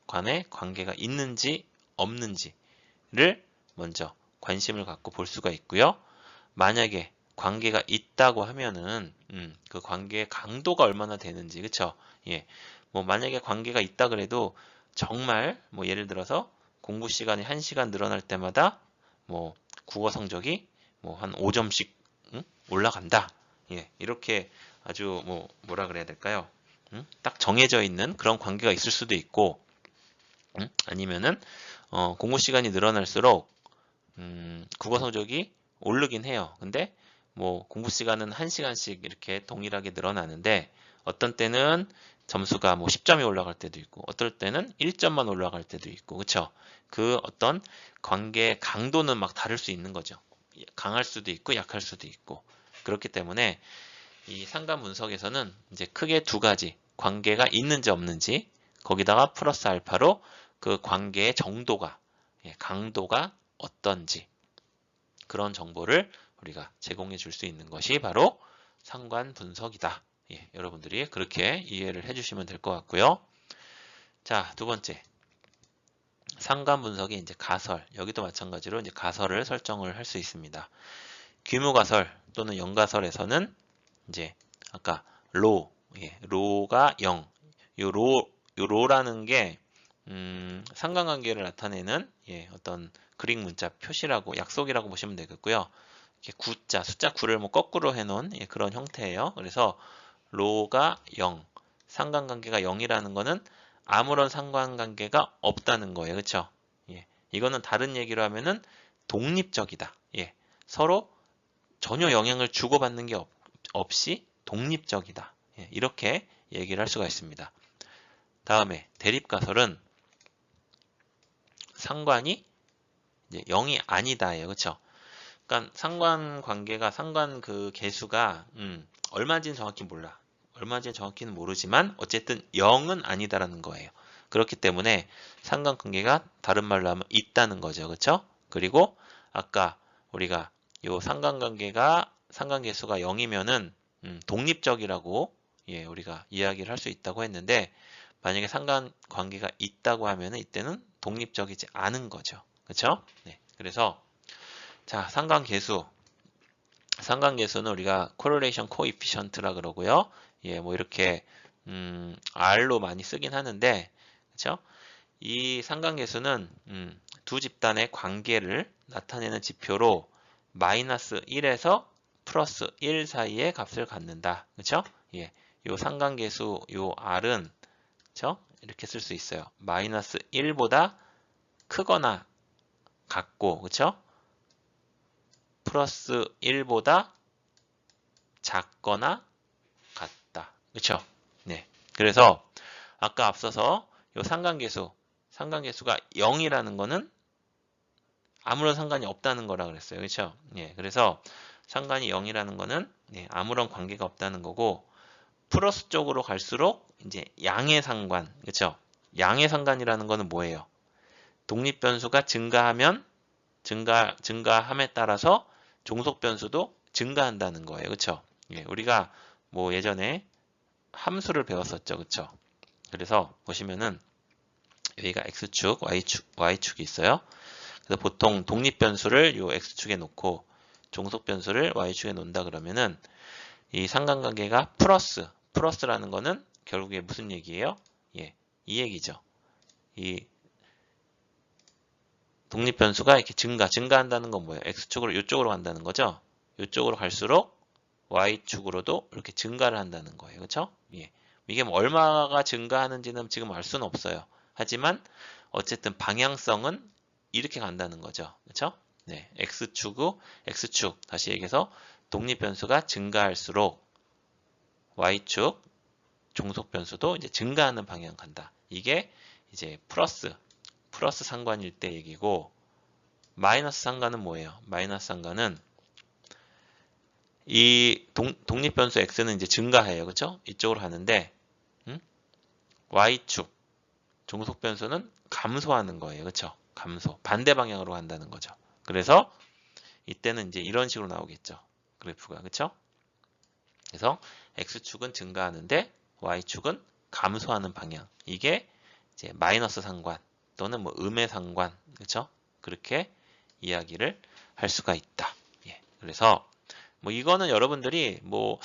간의 관계가 있는지 없는지 먼저 관심을 갖고 볼 수가 있고요. 만약에 관계가 있다고 하면은 그 관계의 강도가 얼마나 되는지, 그쵸? 예, 뭐 만약에 관계가 있다 그래도 정말 뭐 예를 들어서 공부 시간이 1시간 늘어날 때마다 뭐 국어 성적이 뭐 한 5점씩 올라간다. 예, 이렇게 아주 뭐 뭐라 그래야 될까요? 딱 정해져 있는 그런 관계가 있을 수도 있고, 아니면은 공부 시간이 늘어날수록 국어 성적이 오르긴 해요. 근데 뭐 공부 시간은 1시간씩 이렇게 동일하게 늘어나는데 어떤 때는 점수가 뭐 10점이 올라갈 때도 있고 어떨 때는 1점만 올라갈 때도 있고, 그쵸? 그 어떤 관계의 강도는 막 다를 수 있는 거죠. 강할 수도 있고 약할 수도 있고. 그렇기 때문에 이 상관 분석에서는 이제 크게 두 가지, 관계가 있는지 없는지, 거기다가 플러스 알파로 그 관계의 정도가, 강도가 어떤지, 그런 정보를 우리가 제공해 줄 수 있는 것이 바로 상관 분석이다. 예, 여러분들이 그렇게 이해를 해주시면 될 것 같고요. 자, 두 번째. 상관 분석의 이제 가설. 여기도 마찬가지로 이제 가설을 설정을 할 수 있습니다. 규모 가설 또는 영가설에서는 이제 아까 로, 로가 0. 요 로라는 게 상관관계를 나타내는 어떤 그릭 문자 표시라고, 약속이라고 보시면 되겠고요. 이렇게 구자, 숫자 9를 뭐 거꾸로 해놓은 그런 형태예요. 그래서 로가 0, 상관관계가 0이라는 거는 아무런 상관관계가 없다는 거예요. 그렇죠? 이거는 다른 얘기로 하면은 독립적이다. 서로 전혀 영향을 주고받는 게 없이 독립적이다. 이렇게 얘기를 할 수가 있습니다. 다음에 대립가설은 상관이 이제 0이 아니다예요. 그렇죠? 그러니까 상관 관계가, 상관 그 개수가 얼마인지는 정확히 몰라. 얼마인지는 정확히는 모르지만 어쨌든 0은 아니다라는 거예요. 그렇기 때문에 상관 관계가 다른 말로 하면 있다는 거죠. 그렇죠? 그리고 아까 우리가 요 상관관계가, 상관계수가 0이면은 독립적이라고 우리가 이야기를 할 수 있다고 했는데, 만약에 상관관계가 있다고 하면은 이때는 독립적이지 않은 거죠. 그렇죠? 네. 그래서 자, 상관계수는 우리가 correlation coefficient라 그러고요. 뭐 이렇게 R로 많이 쓰긴 하는데, 그렇죠? 이 상관계수는 두 집단의 관계를 나타내는 지표로 마이너스 1에서 플러스 1 사이의 값을 갖는다. 그렇죠? 요 상관계수 요 R은, 그렇죠? 이렇게 쓸 수 있어요. 마이너스 1보다 크거나 같고, 그렇죠? 플러스 1보다 작거나 같다. 그렇죠? 네. 그래서 아까 앞서서 요 상관계수가 0이라는 거는 아무런 상관이 없다는 거라 그랬어요. 그렇죠? 그래서 상관이 0이라는 거는 아무런 관계가 없다는 거고, 플러스 쪽으로 갈수록 이제 양의 상관, 그렇죠? 양의 상관이라는 거는 뭐예요? 독립 변수가 증가함에 따라서 종속 변수도 증가한다는 거예요. 그렇죠? 우리가 뭐 예전에 함수를 배웠었죠. 그렇죠? 그래서 보시면은 여기가 x축, y축이 있어요. 그래서 보통 독립 변수를 요 x축에 놓고 종속 변수를 y축에 놓는다 그러면은 이 상관관계가 플러스라는 거는 결국에 무슨 얘기예요? 이 얘기죠. 이 독립 변수가 이렇게 증가한다는 건 뭐예요? x축으로 이쪽으로 간다는 거죠. 이쪽으로 갈수록 y축으로도 이렇게 증가를 한다는 거예요. 그렇죠? 이게 뭐 얼마가 증가하는지는 지금 알 수는 없어요. 하지만 어쨌든 방향성은 이렇게 간다는 거죠. 그렇죠? x축 다시 얘기해서 독립 변수가 증가할수록 y축 종속 변수도 이제 증가하는 방향 간다. 이게 이제 플러스 상관일 때 얘기고, 마이너스 상관은 뭐예요? 마이너스 상관은 이 독립 변수 x는 이제 증가해요. 그렇죠? 이쪽으로 가는데 y축 종속 변수는 감소하는 거예요. 그렇죠? 감소. 반대 방향으로 간다는 거죠. 그래서 이때는 이제 이런 식으로 나오겠죠. 그래프가. 그렇죠? 그래서 x축은 증가하는데 y축은 감소하는 방향. 이게 이제 마이너스 상관 또는 뭐 음의 상관. 그렇죠? 그렇게 이야기를 할 수가 있다. 예, 그래서 뭐 이거는 여러분들이 뭐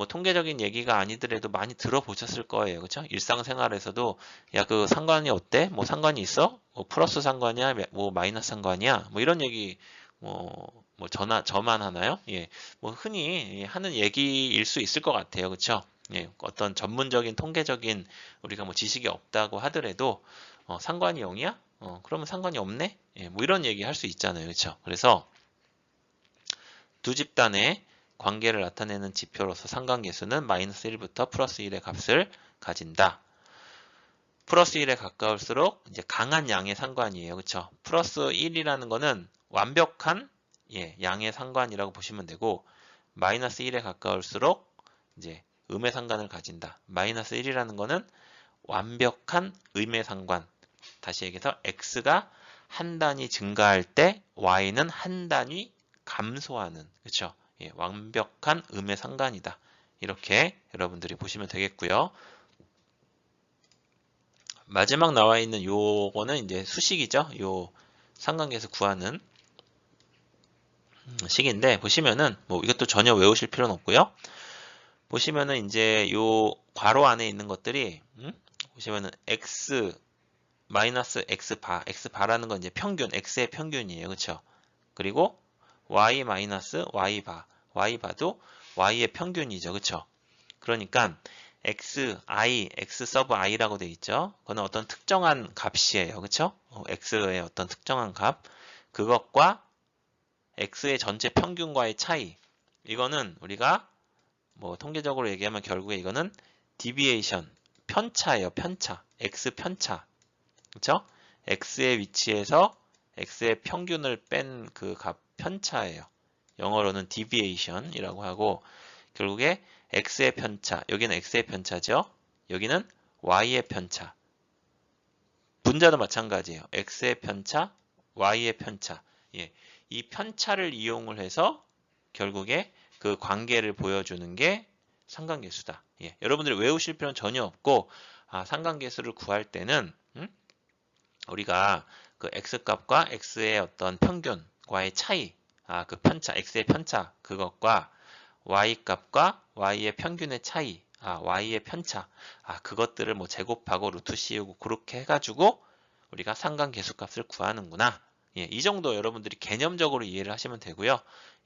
통계적인 얘기가 아니더라도 많이 들어보셨을 거예요. 그렇죠? 일상생활에서도 야, 그 상관이 어때? 뭐 상관이 있어? 뭐 플러스 상관이야? 뭐 마이너스 상관이야? 뭐 이런 얘기 저만 하나요? 예. 뭐 흔히 하는 얘기일 수 있을 것 같아요. 그렇죠? 예. 어떤 전문적인 통계적인 우리가 뭐 지식이 없다고 하더라도 상관이 0이야? 그러면 상관이 없네? 예. 뭐 이런 얘기 할 수 있잖아요. 그렇죠? 그래서 두 집단의 관계를 나타내는 지표로서 상관계수는 마이너스 1부터 플러스 1의 값을 가진다. 플러스 1에 가까울수록 이제 강한 양의 상관이에요. 그렇죠? 플러스 1이라는 거는 완벽한 양의 상관이라고 보시면 되고 마이너스 1에 가까울수록 이제 음의 상관을 가진다. 마이너스 1이라는 거는 완벽한 음의 상관. 다시 얘기해서 x가 한 단위 증가할 때 y는 한 단위 감소하는, 그렇죠? 예, 완벽한 음의 상관이다. 이렇게 여러분들이 보시면 되겠고요. 마지막 나와 있는 요거는 이제 수식이죠. 요 상관계에서 구하는 식인데 보시면은 뭐 이것도 전혀 외우실 필요는 없고요. 보시면은 이제 요 괄호 안에 있는 것들이 보시면은 x 마이너스 x 바라는 건 이제 평균, x의 평균이에요. 그렇죠? 그리고 y 마이너스 y 바도 y의 평균이죠. 그렇죠? 그러니까 x 서브 i라고 되어 있죠. 그거는 어떤 특정한 값이에요. 그렇죠? x의 어떤 특정한 값. 그것과 x의 전체 평균과의 차이. 이거는 우리가 뭐 통계적으로 얘기하면 결국에 이거는 deviation, 편차예요. 편차. x 편차. 그렇죠? x의 위치에서 x의 평균을 뺀 그 값 편차예요. 영어로는 deviation이라고 하고 결국에 x의 편차, 여기는 x의 편차죠. 여기는 y의 편차. 분자도 마찬가지예요. x의 편차, y의 편차. 예, 이 편차를 이용을 해서 결국에 그 관계를 보여주는 게 상관계수다. 예, 여러분들이 외우실 필요는 전혀 없고 상관계수를 구할 때는 우리가 그 x값과 x의 어떤 평균과의 차이, 그 편차, x의 편차 그것과 y값과 y의 평균의 차이, y의 편차, 그것들을 뭐 제곱하고 루트 씌우고 그렇게 해가지고 우리가 상관계수값을 구하는구나. 예, 이 정도 여러분들이 개념적으로 이해를 하시면 되고요.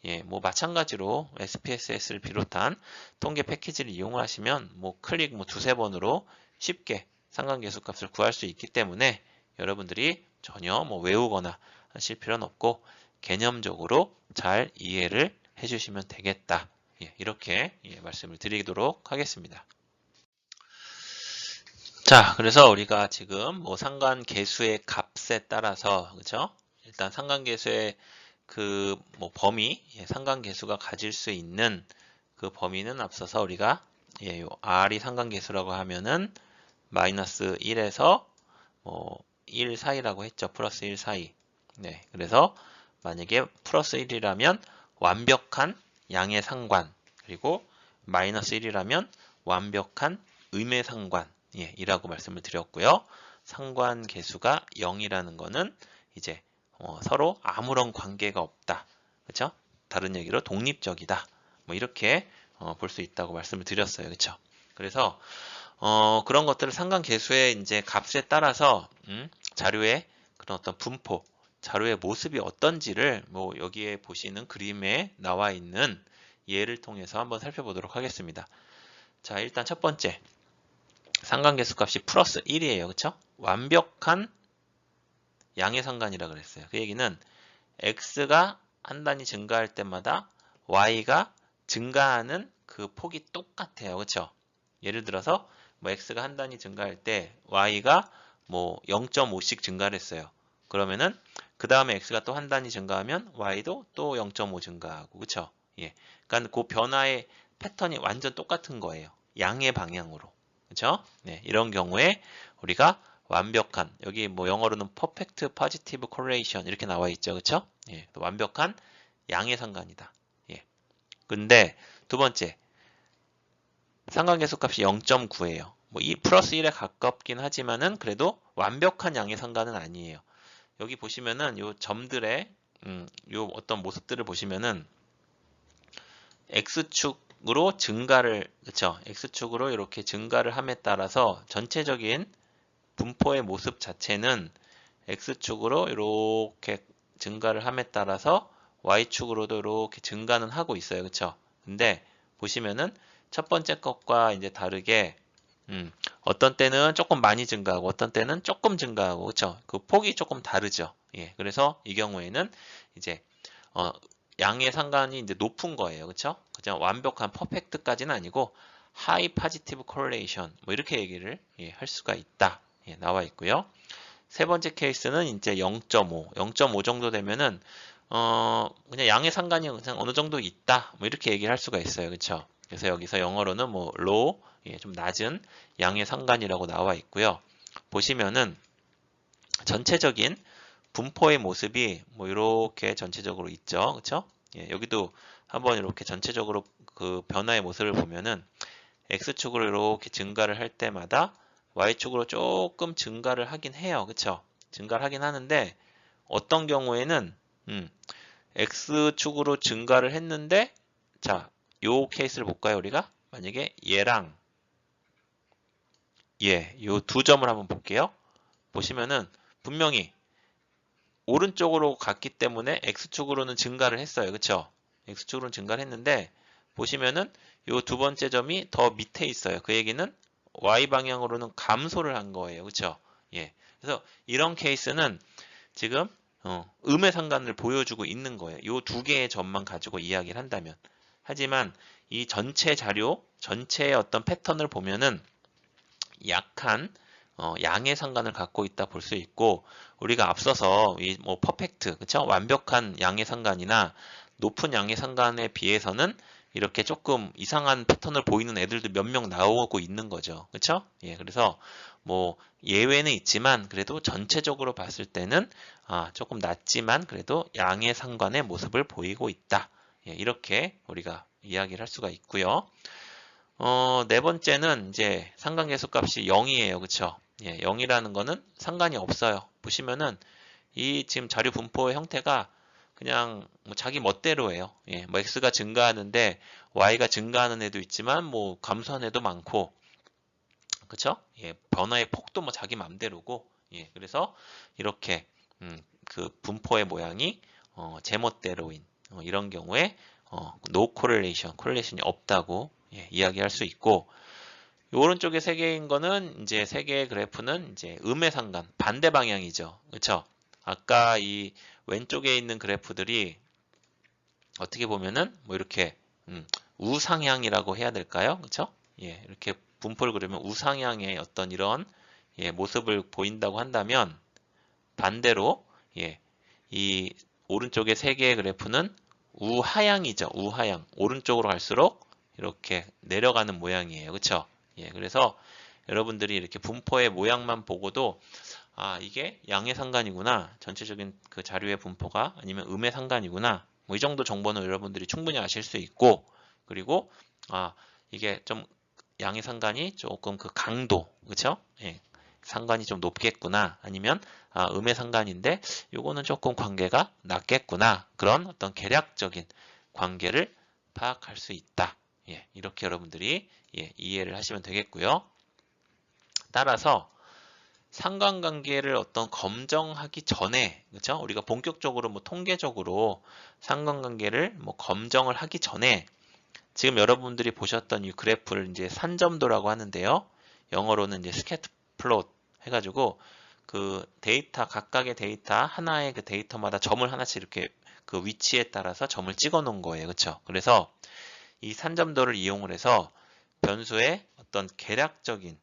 예, 뭐 마찬가지로 SPSS를 비롯한 통계 패키지를 이용을 하시면 뭐 클릭 뭐 두세 번으로 쉽게 상관계수값을 구할 수 있기 때문에 여러분들이 전혀 뭐 외우거나 하실 필요는 없고 개념적으로 잘 이해를 해주시면 되겠다. 예, 이렇게 말씀을 드리도록 하겠습니다. 자, 그래서 우리가 지금 뭐 상관계수의 값에 따라서 그렇죠? 일단 상관계수의 그 뭐 범위, 상관계수가 가질 수 있는 그 범위는 앞서서 우리가 요 R이 상관계수라고 하면은 마이너스 1에서 뭐 1 사이라고 했죠. 플러스 1 사이. 네, 그래서 만약에 플러스 1이라면 완벽한 양의 상관, 그리고 마이너스 1이라면 완벽한 음의 상관, 이라고 말씀을 드렸고요. 상관 계수가 0이라는 거는 이제 서로 아무런 관계가 없다. 그렇죠? 다른 얘기로 독립적이다. 뭐 이렇게 볼 수 있다고 말씀을 드렸어요. 그렇죠? 그래서 그런 것들을 상관계수의 이제 값에 따라서 자료의 그런 어떤 분포, 자료의 모습이 어떤지를 뭐 여기에 보시는 그림에 나와 있는 예를 통해서 한번 살펴보도록 하겠습니다. 자, 일단 첫 번째 상관계수 값이 플러스 1이에요. 그렇죠? 완벽한 양의 상관이라 그랬어요. 그 얘기는 x가 한 단위 증가할 때마다 y가 증가하는 그 폭이 똑같아요. 그렇죠? 예를 들어서 뭐 x가 한 단위 증가할 때 y가 뭐 0.5씩 증가를 했어요. 그러면은 그 다음에 x가 또 한 단위 증가하면 y도 또 0.5 증가하고, 그쵸? 예. 그러니까 그 변화의 패턴이 완전 똑같은 거예요. 양의 방향으로. 그쵸? 네. 이런 경우에 우리가 완벽한, 여기 뭐 영어로는 perfect positive correlation 이렇게 나와 있죠. 그쵸? 예. 완벽한 양의 상관이다. 예. 근데 두 번째, 상관계수 값이 0.9예요. 뭐 이 플러스 1에 가깝긴 하지만은 그래도 완벽한 양의 상관은 아니에요. 여기 보시면은 요 점들의 요 어떤 모습들을 보시면은 X축으로 증가를, 그쵸? X축으로 이렇게 증가를 함에 따라서 전체적인 분포의 모습 자체는 X축으로 이렇게 증가를 함에 따라서 Y축으로도 이렇게 증가는 하고 있어요. 그쵸? 근데 보시면은 첫 번째 것과 이제 다르게 어떤 때는 조금 많이 증가하고 어떤 때는 조금 증가하고, 그쵸? 그 폭이 조금 다르죠. 예, 그래서 이 경우에는 이제 어, 양의 상관이 이제 높은 거예요. 그쵸? 그냥 완벽한 퍼펙트까지는 아니고 하이 파지티브 코릴레이션 뭐 이렇게 얘기를 할 수가 있다. 예, 나와 있고요. 세 번째 케이스는 이제 0.5, 0.5 정도 되면은 그냥 양의 상관이 그냥 어느 정도 있다. 뭐 이렇게 얘기를 할 수가 있어요. 그쵸? 그래서 여기서 영어로는 뭐 low, 좀 낮은 양의 상관이라고 나와 있고요. 보시면은 전체적인 분포의 모습이 뭐 이렇게 전체적으로 있죠. 그쵸? 예, 여기도 한번 이렇게 전체적으로 그 변화의 모습을 보면은 X축으로 이렇게 증가를 할 때마다 Y축으로 조금 증가를 하긴 해요. 그쵸? 증가를 하긴 하는데 어떤 경우에는 X축으로 증가를 했는데 자, 요 케이스를 볼까요, 우리가? 만약에 얘랑 요 두 점을 한번 볼게요. 보시면은 분명히 오른쪽으로 갔기 때문에 X축으로는 증가를 했어요. 그쵸? X축으로는 증가를 했는데 보시면은 요 두 번째 점이 더 밑에 있어요. 그 얘기는 Y 방향으로는 감소를 한 거예요. 그쵸? 예. 그래서 이런 케이스는 지금 음의 상관을 보여주고 있는 거예요. 요 두 개의 점만 가지고 이야기를 한다면. 하지만 이 전체 자료, 전체의 어떤 패턴을 보면은 약한 양의 상관을 갖고 있다 볼 수 있고, 우리가 앞서서 이 뭐 퍼펙트, 그쵸? 완벽한 양의 상관이나 높은 양의 상관에 비해서는 이렇게 조금 이상한 패턴을 보이는 애들도 몇 명 나오고 있는 거죠. 그쵸? 예, 그래서 뭐 예외는 있지만 그래도 전체적으로 봤을 때는 조금 낮지만 그래도 양의 상관의 모습을 보이고 있다. 예, 이렇게 우리가 이야기를 할 수가 있고요. 네 번째는 이제 상관계수 값이 0이에요. 그쵸? 예, 0이라는 거는 상관이 없어요. 보시면은 이 지금 자료 분포의 형태가 그냥 뭐 자기 멋대로예요. 예, 뭐 x가 증가하는데 y가 증가하는 애도 있지만 뭐 감소하는 애도 많고, 그쵸? 예, 변화의 폭도 뭐 자기 맘대로고, 예, 그래서 이렇게 그 분포의 모양이 제 멋대로인 이런 경우에 no correlation, correlation이 없다고 이야기할 수 있고, 이 오른쪽에 세 개인 거는 이제 세 개의 그래프는 이제 음의 상관 반대 방향이죠. 그렇죠? 아까 이 왼쪽에 있는 그래프들이 어떻게 보면은 뭐 이렇게 우상향이라고 해야 될까요? 그렇죠? 예, 이렇게 분포를 그리면 우상향의 어떤 이런 모습을 보인다고 한다면 반대로 이 오른쪽에 세 개의 그래프는 우하향이죠. 우하향. 오른쪽으로 갈수록 이렇게 내려가는 모양이에요. 그렇죠? 예, 그래서 여러분들이 이렇게 분포의 모양만 보고도 이게 양의 상관이구나. 전체적인 그 자료의 분포가 아니면 음의 상관이구나. 뭐 이 정도 정보는 여러분들이 충분히 아실 수 있고, 그리고 이게 좀 양의 상관이 조금 그 강도, 그렇죠? 예, 상관이 좀 높겠구나. 아니면 음의 상관인데 요거는 조금 관계가 낮겠구나. 그런 어떤 계략적인 관계를 파악할 수 있다. 예, 이렇게 여러분들이 이해를 하시면 되겠고요. 따라서 상관관계를 어떤 검정하기 전에, 그렇죠? 우리가 본격적으로 뭐 통계적으로 상관관계를 뭐 검정을 하기 전에 지금 여러분들이 보셨던 이 그래프를 이제 산점도라고 하는데요. 영어로는 이제 스캐터 플롯 해가지고 그 데이터, 각각의 데이터 하나의 그 데이터마다 점을 하나씩 이렇게 그 위치에 따라서 점을 찍어 놓은 거예요. 그렇죠? 그래서 이 산점도를 이용을 해서 변수의 어떤 계략적인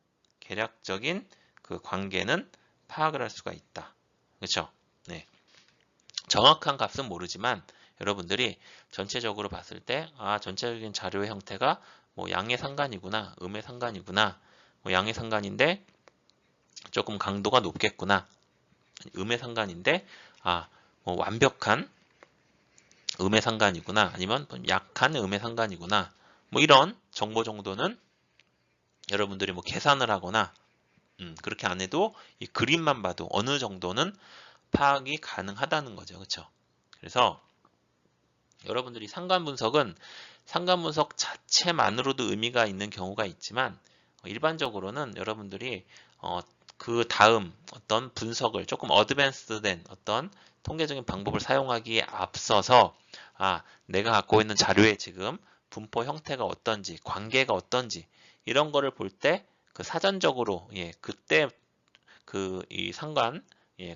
그 관계는 파악을 할 수가 있다. 그렇죠? 네. 정확한 값은 모르지만 여러분들이 전체적으로 봤을 때 전체적인 자료의 형태가 뭐 양의 상관이구나, 음의 상관이구나, 뭐 양의 상관인데 조금 강도가 높겠구나, 음의 상관인데 뭐 완벽한 음의 상관이구나, 아니면 약한 음의 상관이구나, 뭐 이런 정보 정도는 여러분들이 뭐 계산을 하거나 그렇게 안 해도 이 그림만 봐도 어느 정도는 파악이 가능하다는 거죠. 그렇죠? 그래서 여러분들이 상관 분석은 상관 분석 자체만으로도 의미가 있는 경우가 있지만 일반적으로는 여러분들이 그 다음 어떤 분석을 조금 어드밴스된 어떤 통계적인 방법을 사용하기에 앞서서 내가 갖고 있는 자료에 지금 분포 형태가 어떤지, 관계가 어떤지 이런 거를 볼 때 그 사전적으로 그때 그 이 상관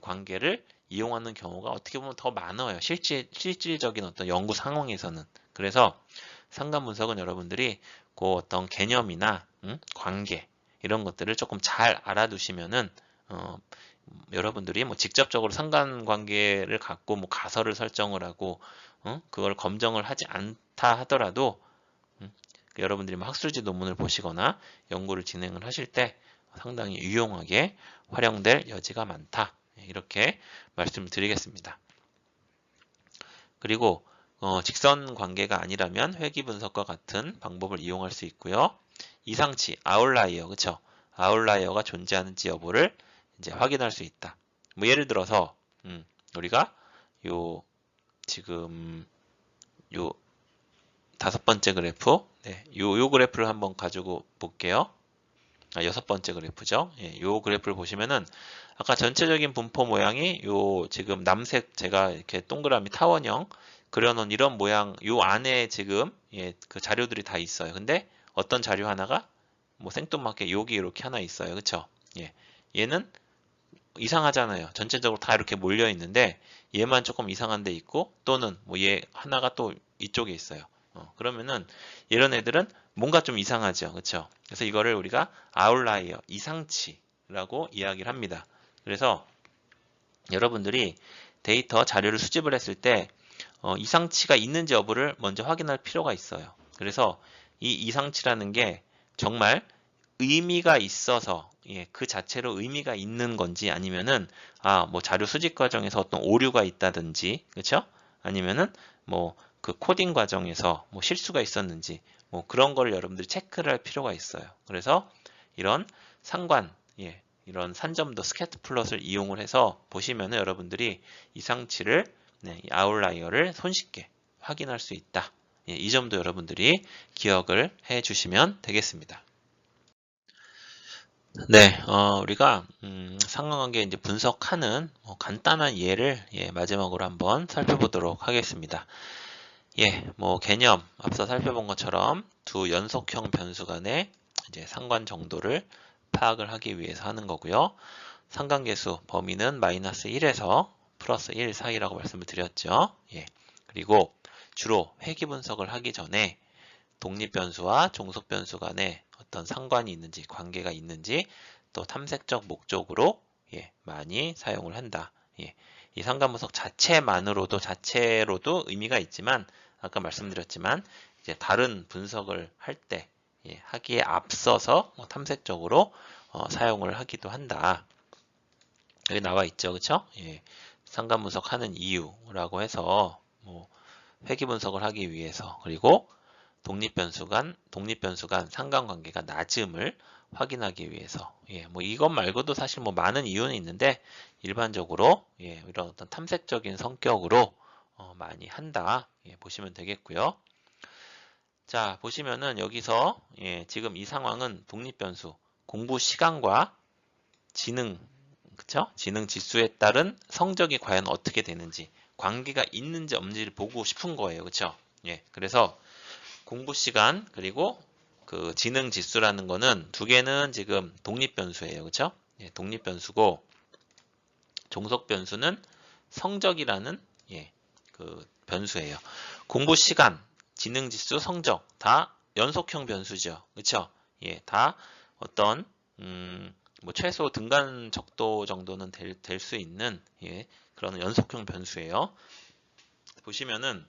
관계를 이용하는 경우가 어떻게 보면 더 많아요. 실질적인 어떤 연구 상황에서는. 그래서 상관 분석은 여러분들이 그 어떤 개념이나 관계 이런 것들을 조금 잘 알아두시면은 여러분들이 뭐 직접적으로 상관관계를 갖고 뭐 가설을 설정을 하고 그걸 검증을 하지 않다 하더라도 여러분들이 뭐 학술지 논문을 보시거나 연구를 진행을 하실 때 상당히 유용하게 활용될 여지가 많다. 이렇게 말씀을 드리겠습니다. 그리고 직선 관계가 아니라면 회귀 분석과 같은 방법을 이용할 수 있고요. 이상치, 아웃라이어, 그쵸? 아웃라이어가 존재하는지 여부를 이제 확인할 수 있다. 뭐 예를 들어서 우리가 지금 요 5번째 그래프, 요 그래프를 한번 가지고 볼게요. 6번째 그래프죠. 요 그래프를 보시면은 아까 전체적인 분포 모양이 지금 남색 제가 이렇게 동그라미 타원형 그려놓은 이런 모양 요 안에 지금 그 자료들이 다 있어요. 근데 어떤 자료 하나가 뭐 생뚱맞게 여기 이렇게 하나 있어요. 그쵸? 얘는 이상하잖아요. 전체적으로 다 이렇게 몰려 있는데 얘만 조금 이상한 데 있고 또는 뭐 얘 하나가 또 이쪽에 있어요. 그러면은 이런 애들은 뭔가 좀 이상하죠. 그렇죠? 그래서 이거를 우리가 아웃라이어, 이상치라고 이야기를 합니다. 그래서 여러분들이 데이터 자료를 수집을 했을 때 이상치가 있는지 여부를 먼저 확인할 필요가 있어요. 그래서 이 이상치라는 게 정말 의미가 있어서 그 자체로 의미가 있는 건지 아니면은 뭐 자료 수집 과정에서 어떤 오류가 있다든지 그렇죠? 아니면은 뭐 그 코딩 과정에서 뭐 실수가 있었는지 뭐 그런 거를 여러분들이 체크를 할 필요가 있어요. 그래서 이런 상관 이런 산점도 스캐터 플롯을 이용을 해서 보시면은 여러분들이 이상치를 이 아웃라이어를 손쉽게 확인할 수 있다. 이 점도 여러분들이 기억을 해 주시면 되겠습니다. 네, 우리가 상관관계 이제 분석하는 간단한 예를 마지막으로 한번 살펴보도록 하겠습니다. 뭐 개념 앞서 살펴본 것처럼 두 연속형 변수 간의 이제 상관 정도를 파악을 하기 위해서 하는 거고요. 상관계수 범위는 마이너스 1에서 플러스 1 사이라고 말씀을 드렸죠. 그리고 주로 회귀 분석을 하기 전에 독립변수와 종속변수 간에 어떤 상관이 있는지 관계가 있는지 또 탐색적 목적으로 많이 사용을 한다. 이 상관분석 자체로도 의미가 있지만 아까 말씀드렸지만 이제 다른 분석을 할 때 하기에 앞서서 탐색적으로 사용을 하기도 한다. 여기 나와 있죠, 그렇죠? 상관 분석하는 이유라고 해서 뭐 회귀 분석을 하기 위해서 그리고 독립변수 간 상관관계가 낮음을 확인하기 위해서 뭐 이것 말고도 사실 뭐 많은 이유는 있는데 일반적으로 이런 어떤 탐색적인 성격으로 많이 한다 보시면 되겠고요. 자 보시면은 여기서 지금 이 상황은 독립변수 공부 시간과 지능 그쵸? 지능 지수에 따른 성적이 과연 어떻게 되는지 관계가 있는지 없는지를 보고 싶은 거예요. 그쵸? 그래서 공부 시간 그리고 그 지능 지수라는 거는 두 개는 지금 독립 변수예요. 그렇죠? 독립 변수고 종속 변수는 성적이라는 그 변수예요. 공부 시간, 지능 지수, 성적 다 연속형 변수죠. 그렇죠? 다 어떤 뭐 최소 등간 적도 정도는 될 수 있는 그런 연속형 변수예요. 보시면은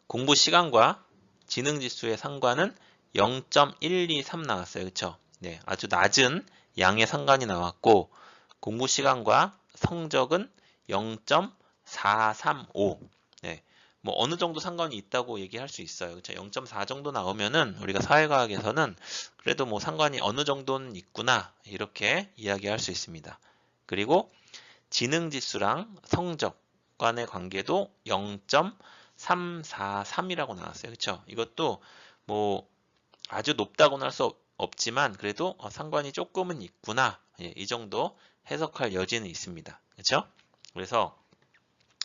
공부 시간과 지능 지수의 상관은 0.123 나왔어요. 그쵸? 아주 낮은 양의 상관이 나왔고, 공부 시간과 성적은 0.435. 뭐 어느 정도 상관이 있다고 얘기할 수 있어요. 그쵸? 0.4 정도 나오면은 우리가 사회과학에서는 그래도 뭐 상관이 어느 정도는 있구나. 이렇게 이야기할 수 있습니다. 그리고 지능지수랑 성적 간의 관계도 0.343이라고 나왔어요. 그쵸? 이것도 뭐 아주 높다고는 할 수 없지만 그래도 상관이 조금은 있구나. 예, 이 정도 해석할 여지는 있습니다. 그쵸? 그래서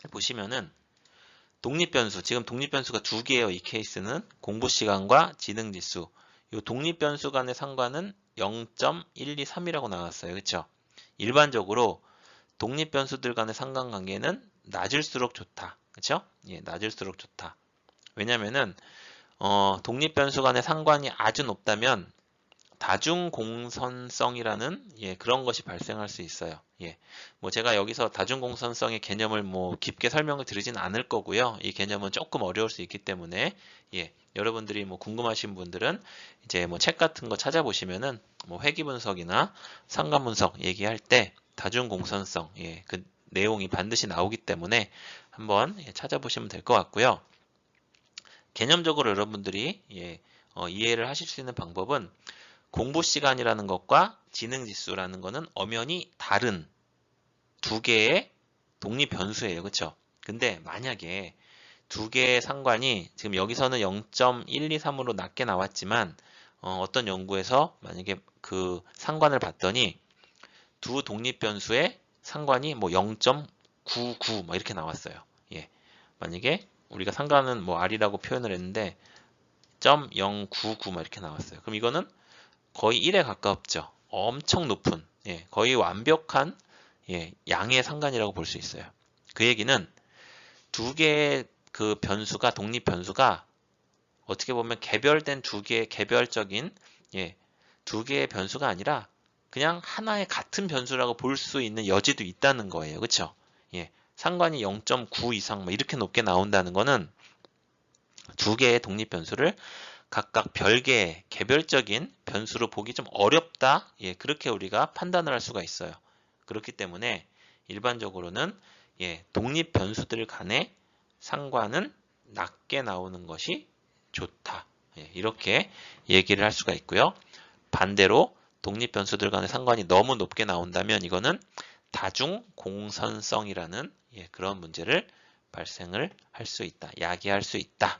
보시면은 독립변수, 지금 독립변수가 두 개예요. 이 케이스는 공부시간과 지능지수. 이 독립변수 간의 상관은 0.123이라고 나왔어요. 그쵸? 일반적으로 독립변수들 간의 상관관계는 낮을수록 좋다. 그쵸? 예, 낮을수록 좋다. 왜냐면은 독립변수 간의 상관이 아주 높다면 다중공선성이라는 그런 것이 발생할 수 있어요. 뭐 제가 여기서 다중공선성의 개념을 뭐 깊게 설명을 드리진 않을 거고요. 이 개념은 조금 어려울 수 있기 때문에 여러분들이 뭐 궁금하신 분들은 이제 뭐 책 같은 거 찾아보시면은 뭐 회귀분석이나 상관분석 얘기할 때 다중공선성 그 내용이 반드시 나오기 때문에 한번 찾아보시면 될 것 같고요. 개념적으로 여러분들이 이해를 하실 수 있는 방법은 공부 시간이라는 것과 지능 지수라는 것은 엄연히 다른 두 개의 독립 변수예요. 그렇죠? 근데 만약에 두 개의 상관이 지금 여기서는 0.123으로 낮게 나왔지만 어떤 연구에서 만약에 그 상관을 봤더니 두 독립 변수의 상관이 뭐 0.99 뭐 이렇게 나왔어요. 만약에 우리가 상관은 뭐 R이라고 표현을 했는데 0.099 뭐 이렇게 나왔어요. 그럼 이거는 거의 1에 가깝죠. 엄청 높은, 거의 완벽한 양의 상관이라고 볼 수 있어요. 그 얘기는 두 개의 그 변수가 독립 변수가 어떻게 보면 개별된 두 개의 개별적인 두 개의 변수가 아니라 그냥 하나의 같은 변수라고 볼 수 있는 여지도 있다는 거예요. 그렇죠? 상관이 0.9 이상 뭐 이렇게 높게 나온다는 거는 두 개의 독립 변수를 각각 별개의 개별적인 변수로 보기 좀 어렵다. 그렇게 우리가 판단을 할 수가 있어요. 그렇기 때문에 일반적으로는 독립 변수들 간의 상관은 낮게 나오는 것이 좋다. 이렇게 얘기를 할 수가 있고요. 반대로 독립 변수들 간의 상관이 너무 높게 나온다면 이거는 다중 공선성이라는 그런 문제를 발생을 할 수 있다. 야기할 수 있다.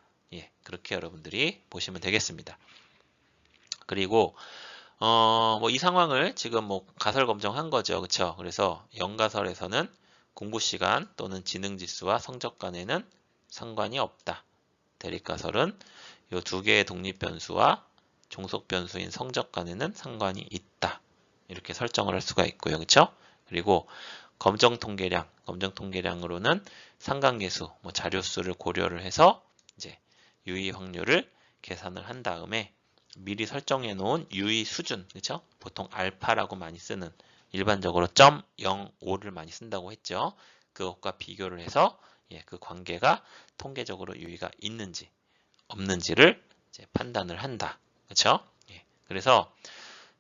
그렇게 여러분들이 보시면 되겠습니다. 그리고 뭐 이 상황을 지금 뭐 가설 검정한 거죠. 그렇죠? 그래서 영가설에서는 공부 시간 또는 지능 지수와 성적 간에는 상관이 없다. 대립가설은 이 두 개의 독립 변수와 종속 변수인 성적 간에는 상관이 있다. 이렇게 설정을 할 수가 있고요. 그렇죠? 그리고 검정 통계량으로는 상관계수, 뭐 자료수를 고려를 해서 이제 유의 확률을 계산을 한 다음에 미리 설정해 놓은 유의 수준, 그렇죠? 보통 알파라고 많이 쓰는 일반적으로 0.05를 많이 쓴다고 했죠. 그것과 비교를 해서 그 관계가 통계적으로 유의가 있는지 없는지를 이제 판단을 한다. 그렇죠? 그래서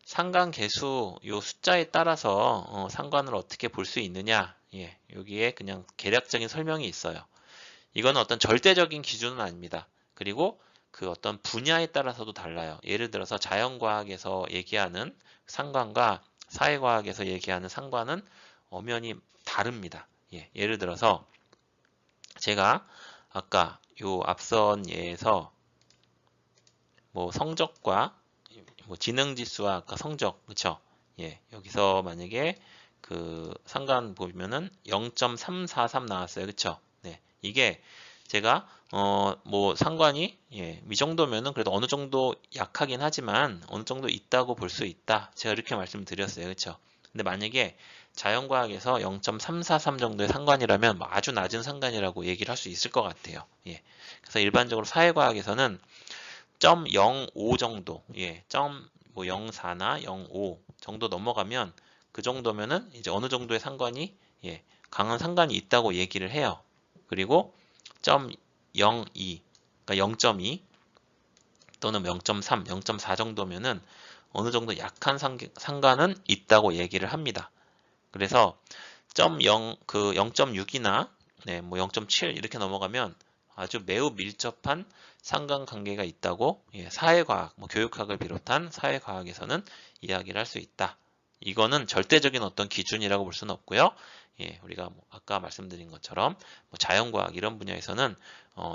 상관계수 요 숫자에 따라서 상관을 어떻게 볼 수 있느냐? 여기에 그냥 개략적인 설명이 있어요. 이거는 어떤 절대적인 기준은 아닙니다. 그리고 그 어떤 분야에 따라서도 달라요. 예를 들어서 자연과학에서 얘기하는 상관과 사회과학에서 얘기하는 상관은 엄연히 다릅니다. 예를 들어서 제가 아까 요 앞선 예에서 뭐 성적과 뭐 지능지수와 아까 성적, 그쵸? 여기서 만약에 그 상관 보면은 0.343 나왔어요. 그쵸? 이게 제가 뭐 상관이 이 정도면은 그래도 어느 정도 약하긴 하지만 어느 정도 있다고 볼 수 있다. 제가 이렇게 말씀드렸어요. 그렇죠? 근데 만약에 자연과학에서 0.343 정도의 상관이라면 뭐 아주 낮은 상관이라고 얘기를 할 수 있을 것 같아요. 그래서 일반적으로 사회과학에서는 0.05 정도, 뭐 04나 05 정도 넘어가면 그 정도면은 이제 어느 정도의 상관이 강한 상관이 있다고 얘기를 해요. 그리고 0.02, 그러니까 0.2 또는 0.3, 0.4 정도면은 어느 정도 약한 상관은 있다고 얘기를 합니다. 그래서 0.6이나 뭐 0.7 이렇게 넘어가면 아주 매우 밀접한 상관관계가 있다고 사회과학, 뭐 교육학을 비롯한 사회과학에서는 이야기를 할 수 있다. 이거는 절대적인 어떤 기준이라고 볼 수는 없고요. 예, 우리가 뭐 아까 말씀드린 것처럼 뭐 자연과학 이런 분야에서는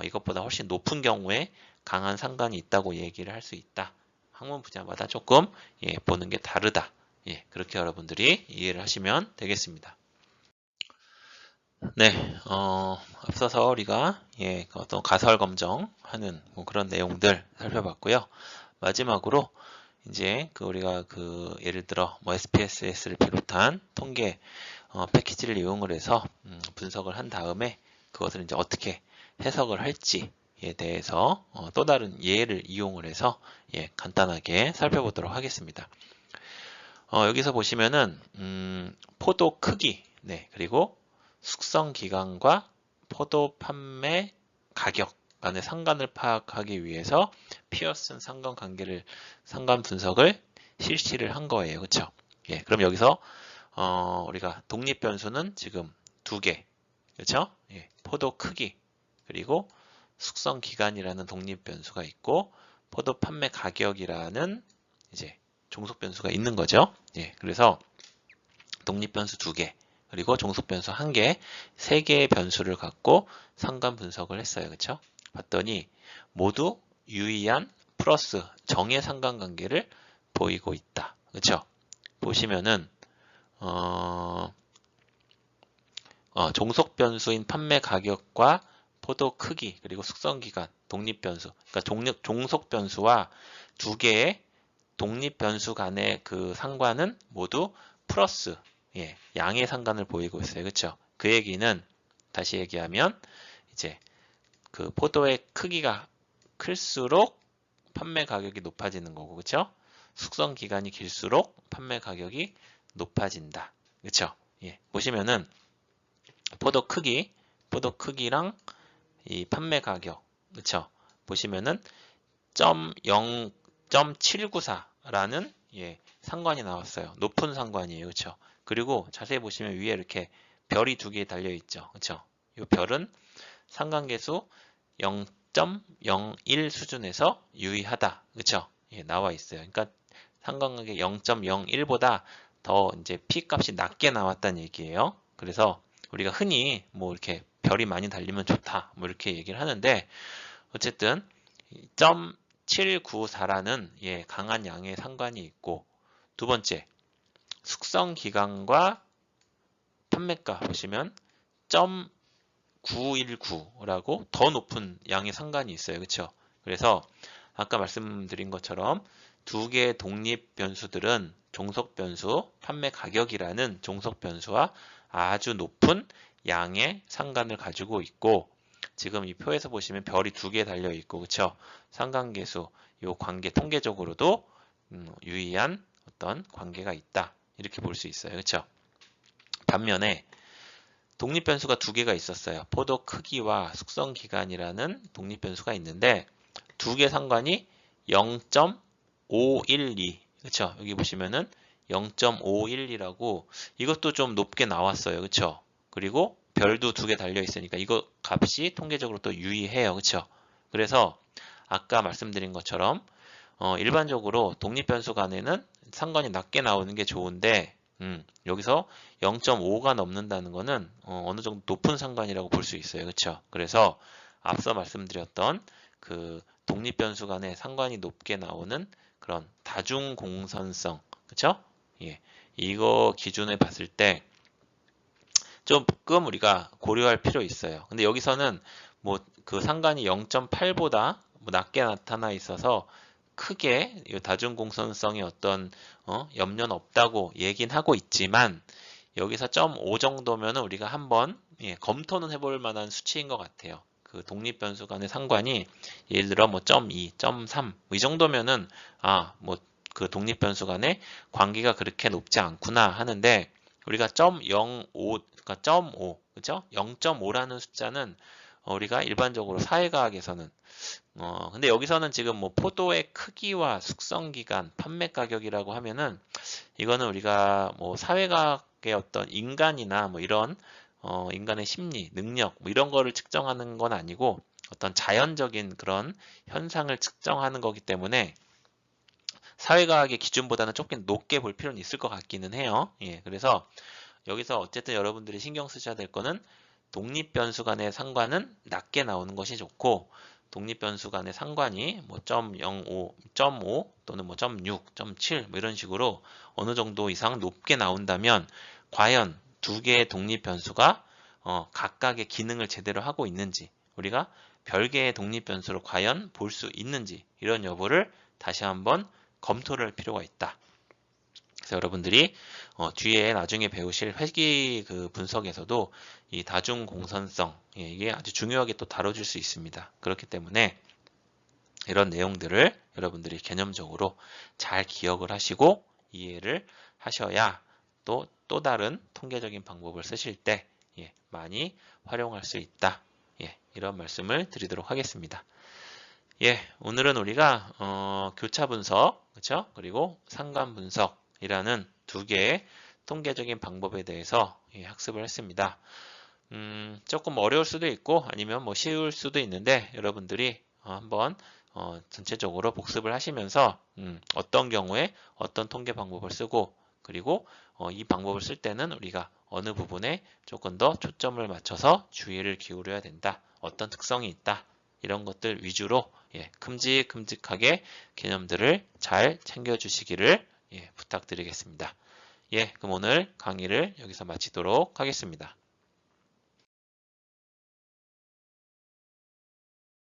이것보다 훨씬 높은 경우에 강한 상관이 있다고 얘기를 할 수 있다. 학문 분야마다 조금 예, 보는 게 다르다. 예, 그렇게 여러분들이 이해를 하시면 되겠습니다. 네, 앞서서 우리가 예, 어떤 가설 검정하는 뭐 그런 내용들 살펴봤고요. 마지막으로 이제 우리가 예를 들어 뭐 SPSS를 비롯한 통계 패키지를 이용을 해서 분석을 한 다음에 그것을 이제 어떻게 해석을 할지에 대해서 또 다른 예를 이용을 해서 예, 간단하게 살펴보도록 하겠습니다. 여기서 보시면은 포도 크기, 네, 그리고 숙성 기간과 포도 판매 가격 간의 상관을 파악하기 위해서 피어슨 상관 분석을 실시를 한 거예요. 그렇죠? 예, 그럼 여기서 우리가 독립 변수는 지금 두 개. 그렇죠? 예, 포도 크기 그리고 숙성 기간이라는 독립 변수가 있고 포도 판매 가격이라는 이제 종속 변수가 있는 거죠. 예, 그래서 독립 변수 두 개, 그리고 종속 변수 한 개, 세 개의 변수를 갖고 상관 분석을 했어요. 그렇죠? 봤더니 모두 유의한 플러스 정의 상관관계를 보이고 있다. 그렇죠? 보시면은 종속 변수인 판매 가격과 포도 크기 그리고 숙성 기간, 독립 변수, 그러니까 종속 변수와 두 개의 독립 변수 간의 그 상관은 모두 플러스 예, 양의 상관을 보이고 있어요. 그렇죠? 그 얘기는 다시 얘기하면 이제 그 포도의 크기가 클수록 판매 가격이 높아지는 거고, 그렇죠? 숙성 기간이 길수록 판매 가격이 높아진다. 그렇죠? 예, 보시면은 포도 크기랑 이 판매 가격, 그렇죠? 보시면은 0.794라는 예, 상관이 나왔어요. 높은 상관이에요. 그렇죠? 그리고 자세히 보시면 위에 이렇게 별이 두 개 달려 있죠. 그렇죠? 이 별은 상관계수 0.01 수준에서 유의하다. 그렇죠? 예, 나와 있어요. 그러니까 상관관계 0.01보다 더 이제 p 값이 낮게 나왔다는 얘기예요. 그래서 우리가 흔히 뭐 이렇게 별이 많이 달리면 좋다. 뭐 이렇게 얘기를 하는데 어쨌든 794라는 예, 강한 양의 상관이 있고 두 번째 숙성 기간과 판매가 보시면 919라고 더 높은 양의 상관이 있어요. 그렇죠? 그래서 아까 말씀드린 것처럼 두 개의 독립 변수들은 종속 변수, 판매 가격이라는 종속 변수와 아주 높은 양의 상관을 가지고 있고 지금 이 표에서 보시면 별이 두 개 달려 있고 그렇죠? 상관계수, 요 관계 통계적으로도 유의한 어떤 관계가 있다. 이렇게 볼 수 있어요. 그렇죠? 반면에 독립 변수가 두 개가 있었어요. 포도 크기와 숙성 기간이라는 독립 변수가 있는데 두 개 상관이 0.512. 그렇죠? 여기 보시면은 0.512라고 이것도 좀 높게 나왔어요. 그렇죠? 그리고 별도 두 개 달려 있으니까 이거 값이 통계적으로 또 유의해요. 그렇죠? 그래서 아까 말씀드린 것처럼 일반적으로 독립 변수 간에는 상관이 낮게 나오는 게 좋은데 여기서 0.5가 넘는다는 거는 어느 정도 높은 상관이라고 볼 수 있어요. 그렇죠? 그래서 앞서 말씀드렸던 그 독립 변수 간의 상관이 높게 나오는 그런 다중 공선성, 그렇죠? 예. 이거 기준을 봤을 때 조금 우리가 고려할 필요 있어요. 근데 여기서는 뭐 그 상관이 0.8보다 낮게 나타나 있어서 크게 이 다중공선성의 어떤 염려는 없다고 얘긴 하고 있지만 여기서 0.5 정도면은 우리가 한번 예, 검토는 해볼 만한 수치인 것 같아요. 그 독립 변수 간의 상관이 예를 들어 뭐 0.2, 0.3 이 정도면은 뭐 그 독립 변수 간의 관계가 그렇게 높지 않구나 하는데 우리가 0.05 그러니까 0.5 그죠? 0.5라는 숫자는 우리가 일반적으로 사회과학에서는 근데 여기서는 지금 뭐 포도의 크기와 숙성 기간, 판매 가격이라고 하면은 이거는 우리가 뭐 사회과학의 어떤 인간이나 뭐 이런 인간의 심리, 능력 뭐 이런 거를 측정하는 건 아니고 어떤 자연적인 그런 현상을 측정하는 거기 때문에 사회과학의 기준보다는 조금 높게 볼 필요는 있을 것 같기는 해요. 예, 그래서 여기서 어쨌든 여러분들이 신경 쓰셔야 될 거는 독립변수 간의 상관은 낮게 나오는 것이 좋고, 독립변수 간의 상관이 뭐 0.05, 0.5 또는 뭐 0.6, 0.7 뭐 이런 식으로 어느 정도 이상 높게 나온다면 과연 두 개의 독립변수가 각각의 기능을 제대로 하고 있는지, 우리가 별개의 독립변수로 과연 볼 수 있는지, 이런 여부를 다시 한번 검토를 할 필요가 있다. 그래서 여러분들이 뒤에 나중에 배우실 회귀 그 분석에서도 이 다중 공선성, 이게 아주 중요하게 또 다뤄질 수 있습니다. 그렇기 때문에 이런 내용들을 여러분들이 개념적으로 잘 기억을 하시고 이해를 하셔야 또 다른 통계적인 방법을 쓰실 때 많이 활용할 수 있다. 이런 말씀을 드리도록 하겠습니다. 오늘은 우리가 교차 분석, 그렇죠? 그리고 상관 분석이라는 두 개의 통계적인 방법에 대해서 학습을 했습니다. 조금 어려울 수도 있고 아니면 뭐 쉬울 수도 있는데 여러분들이 한번 전체적으로 복습을 하시면서 어떤 경우에 어떤 통계 방법을 쓰고, 그리고 이 방법을 쓸 때는 우리가 어느 부분에 조금 더 초점을 맞춰서 주의를 기울여야 된다. 어떤 특성이 있다. 이런 것들 위주로 큼직큼직하게 개념들을 잘 챙겨주시기를 부탁드리겠습니다. 그럼 오늘 강의를 여기서 마치도록 하겠습니다.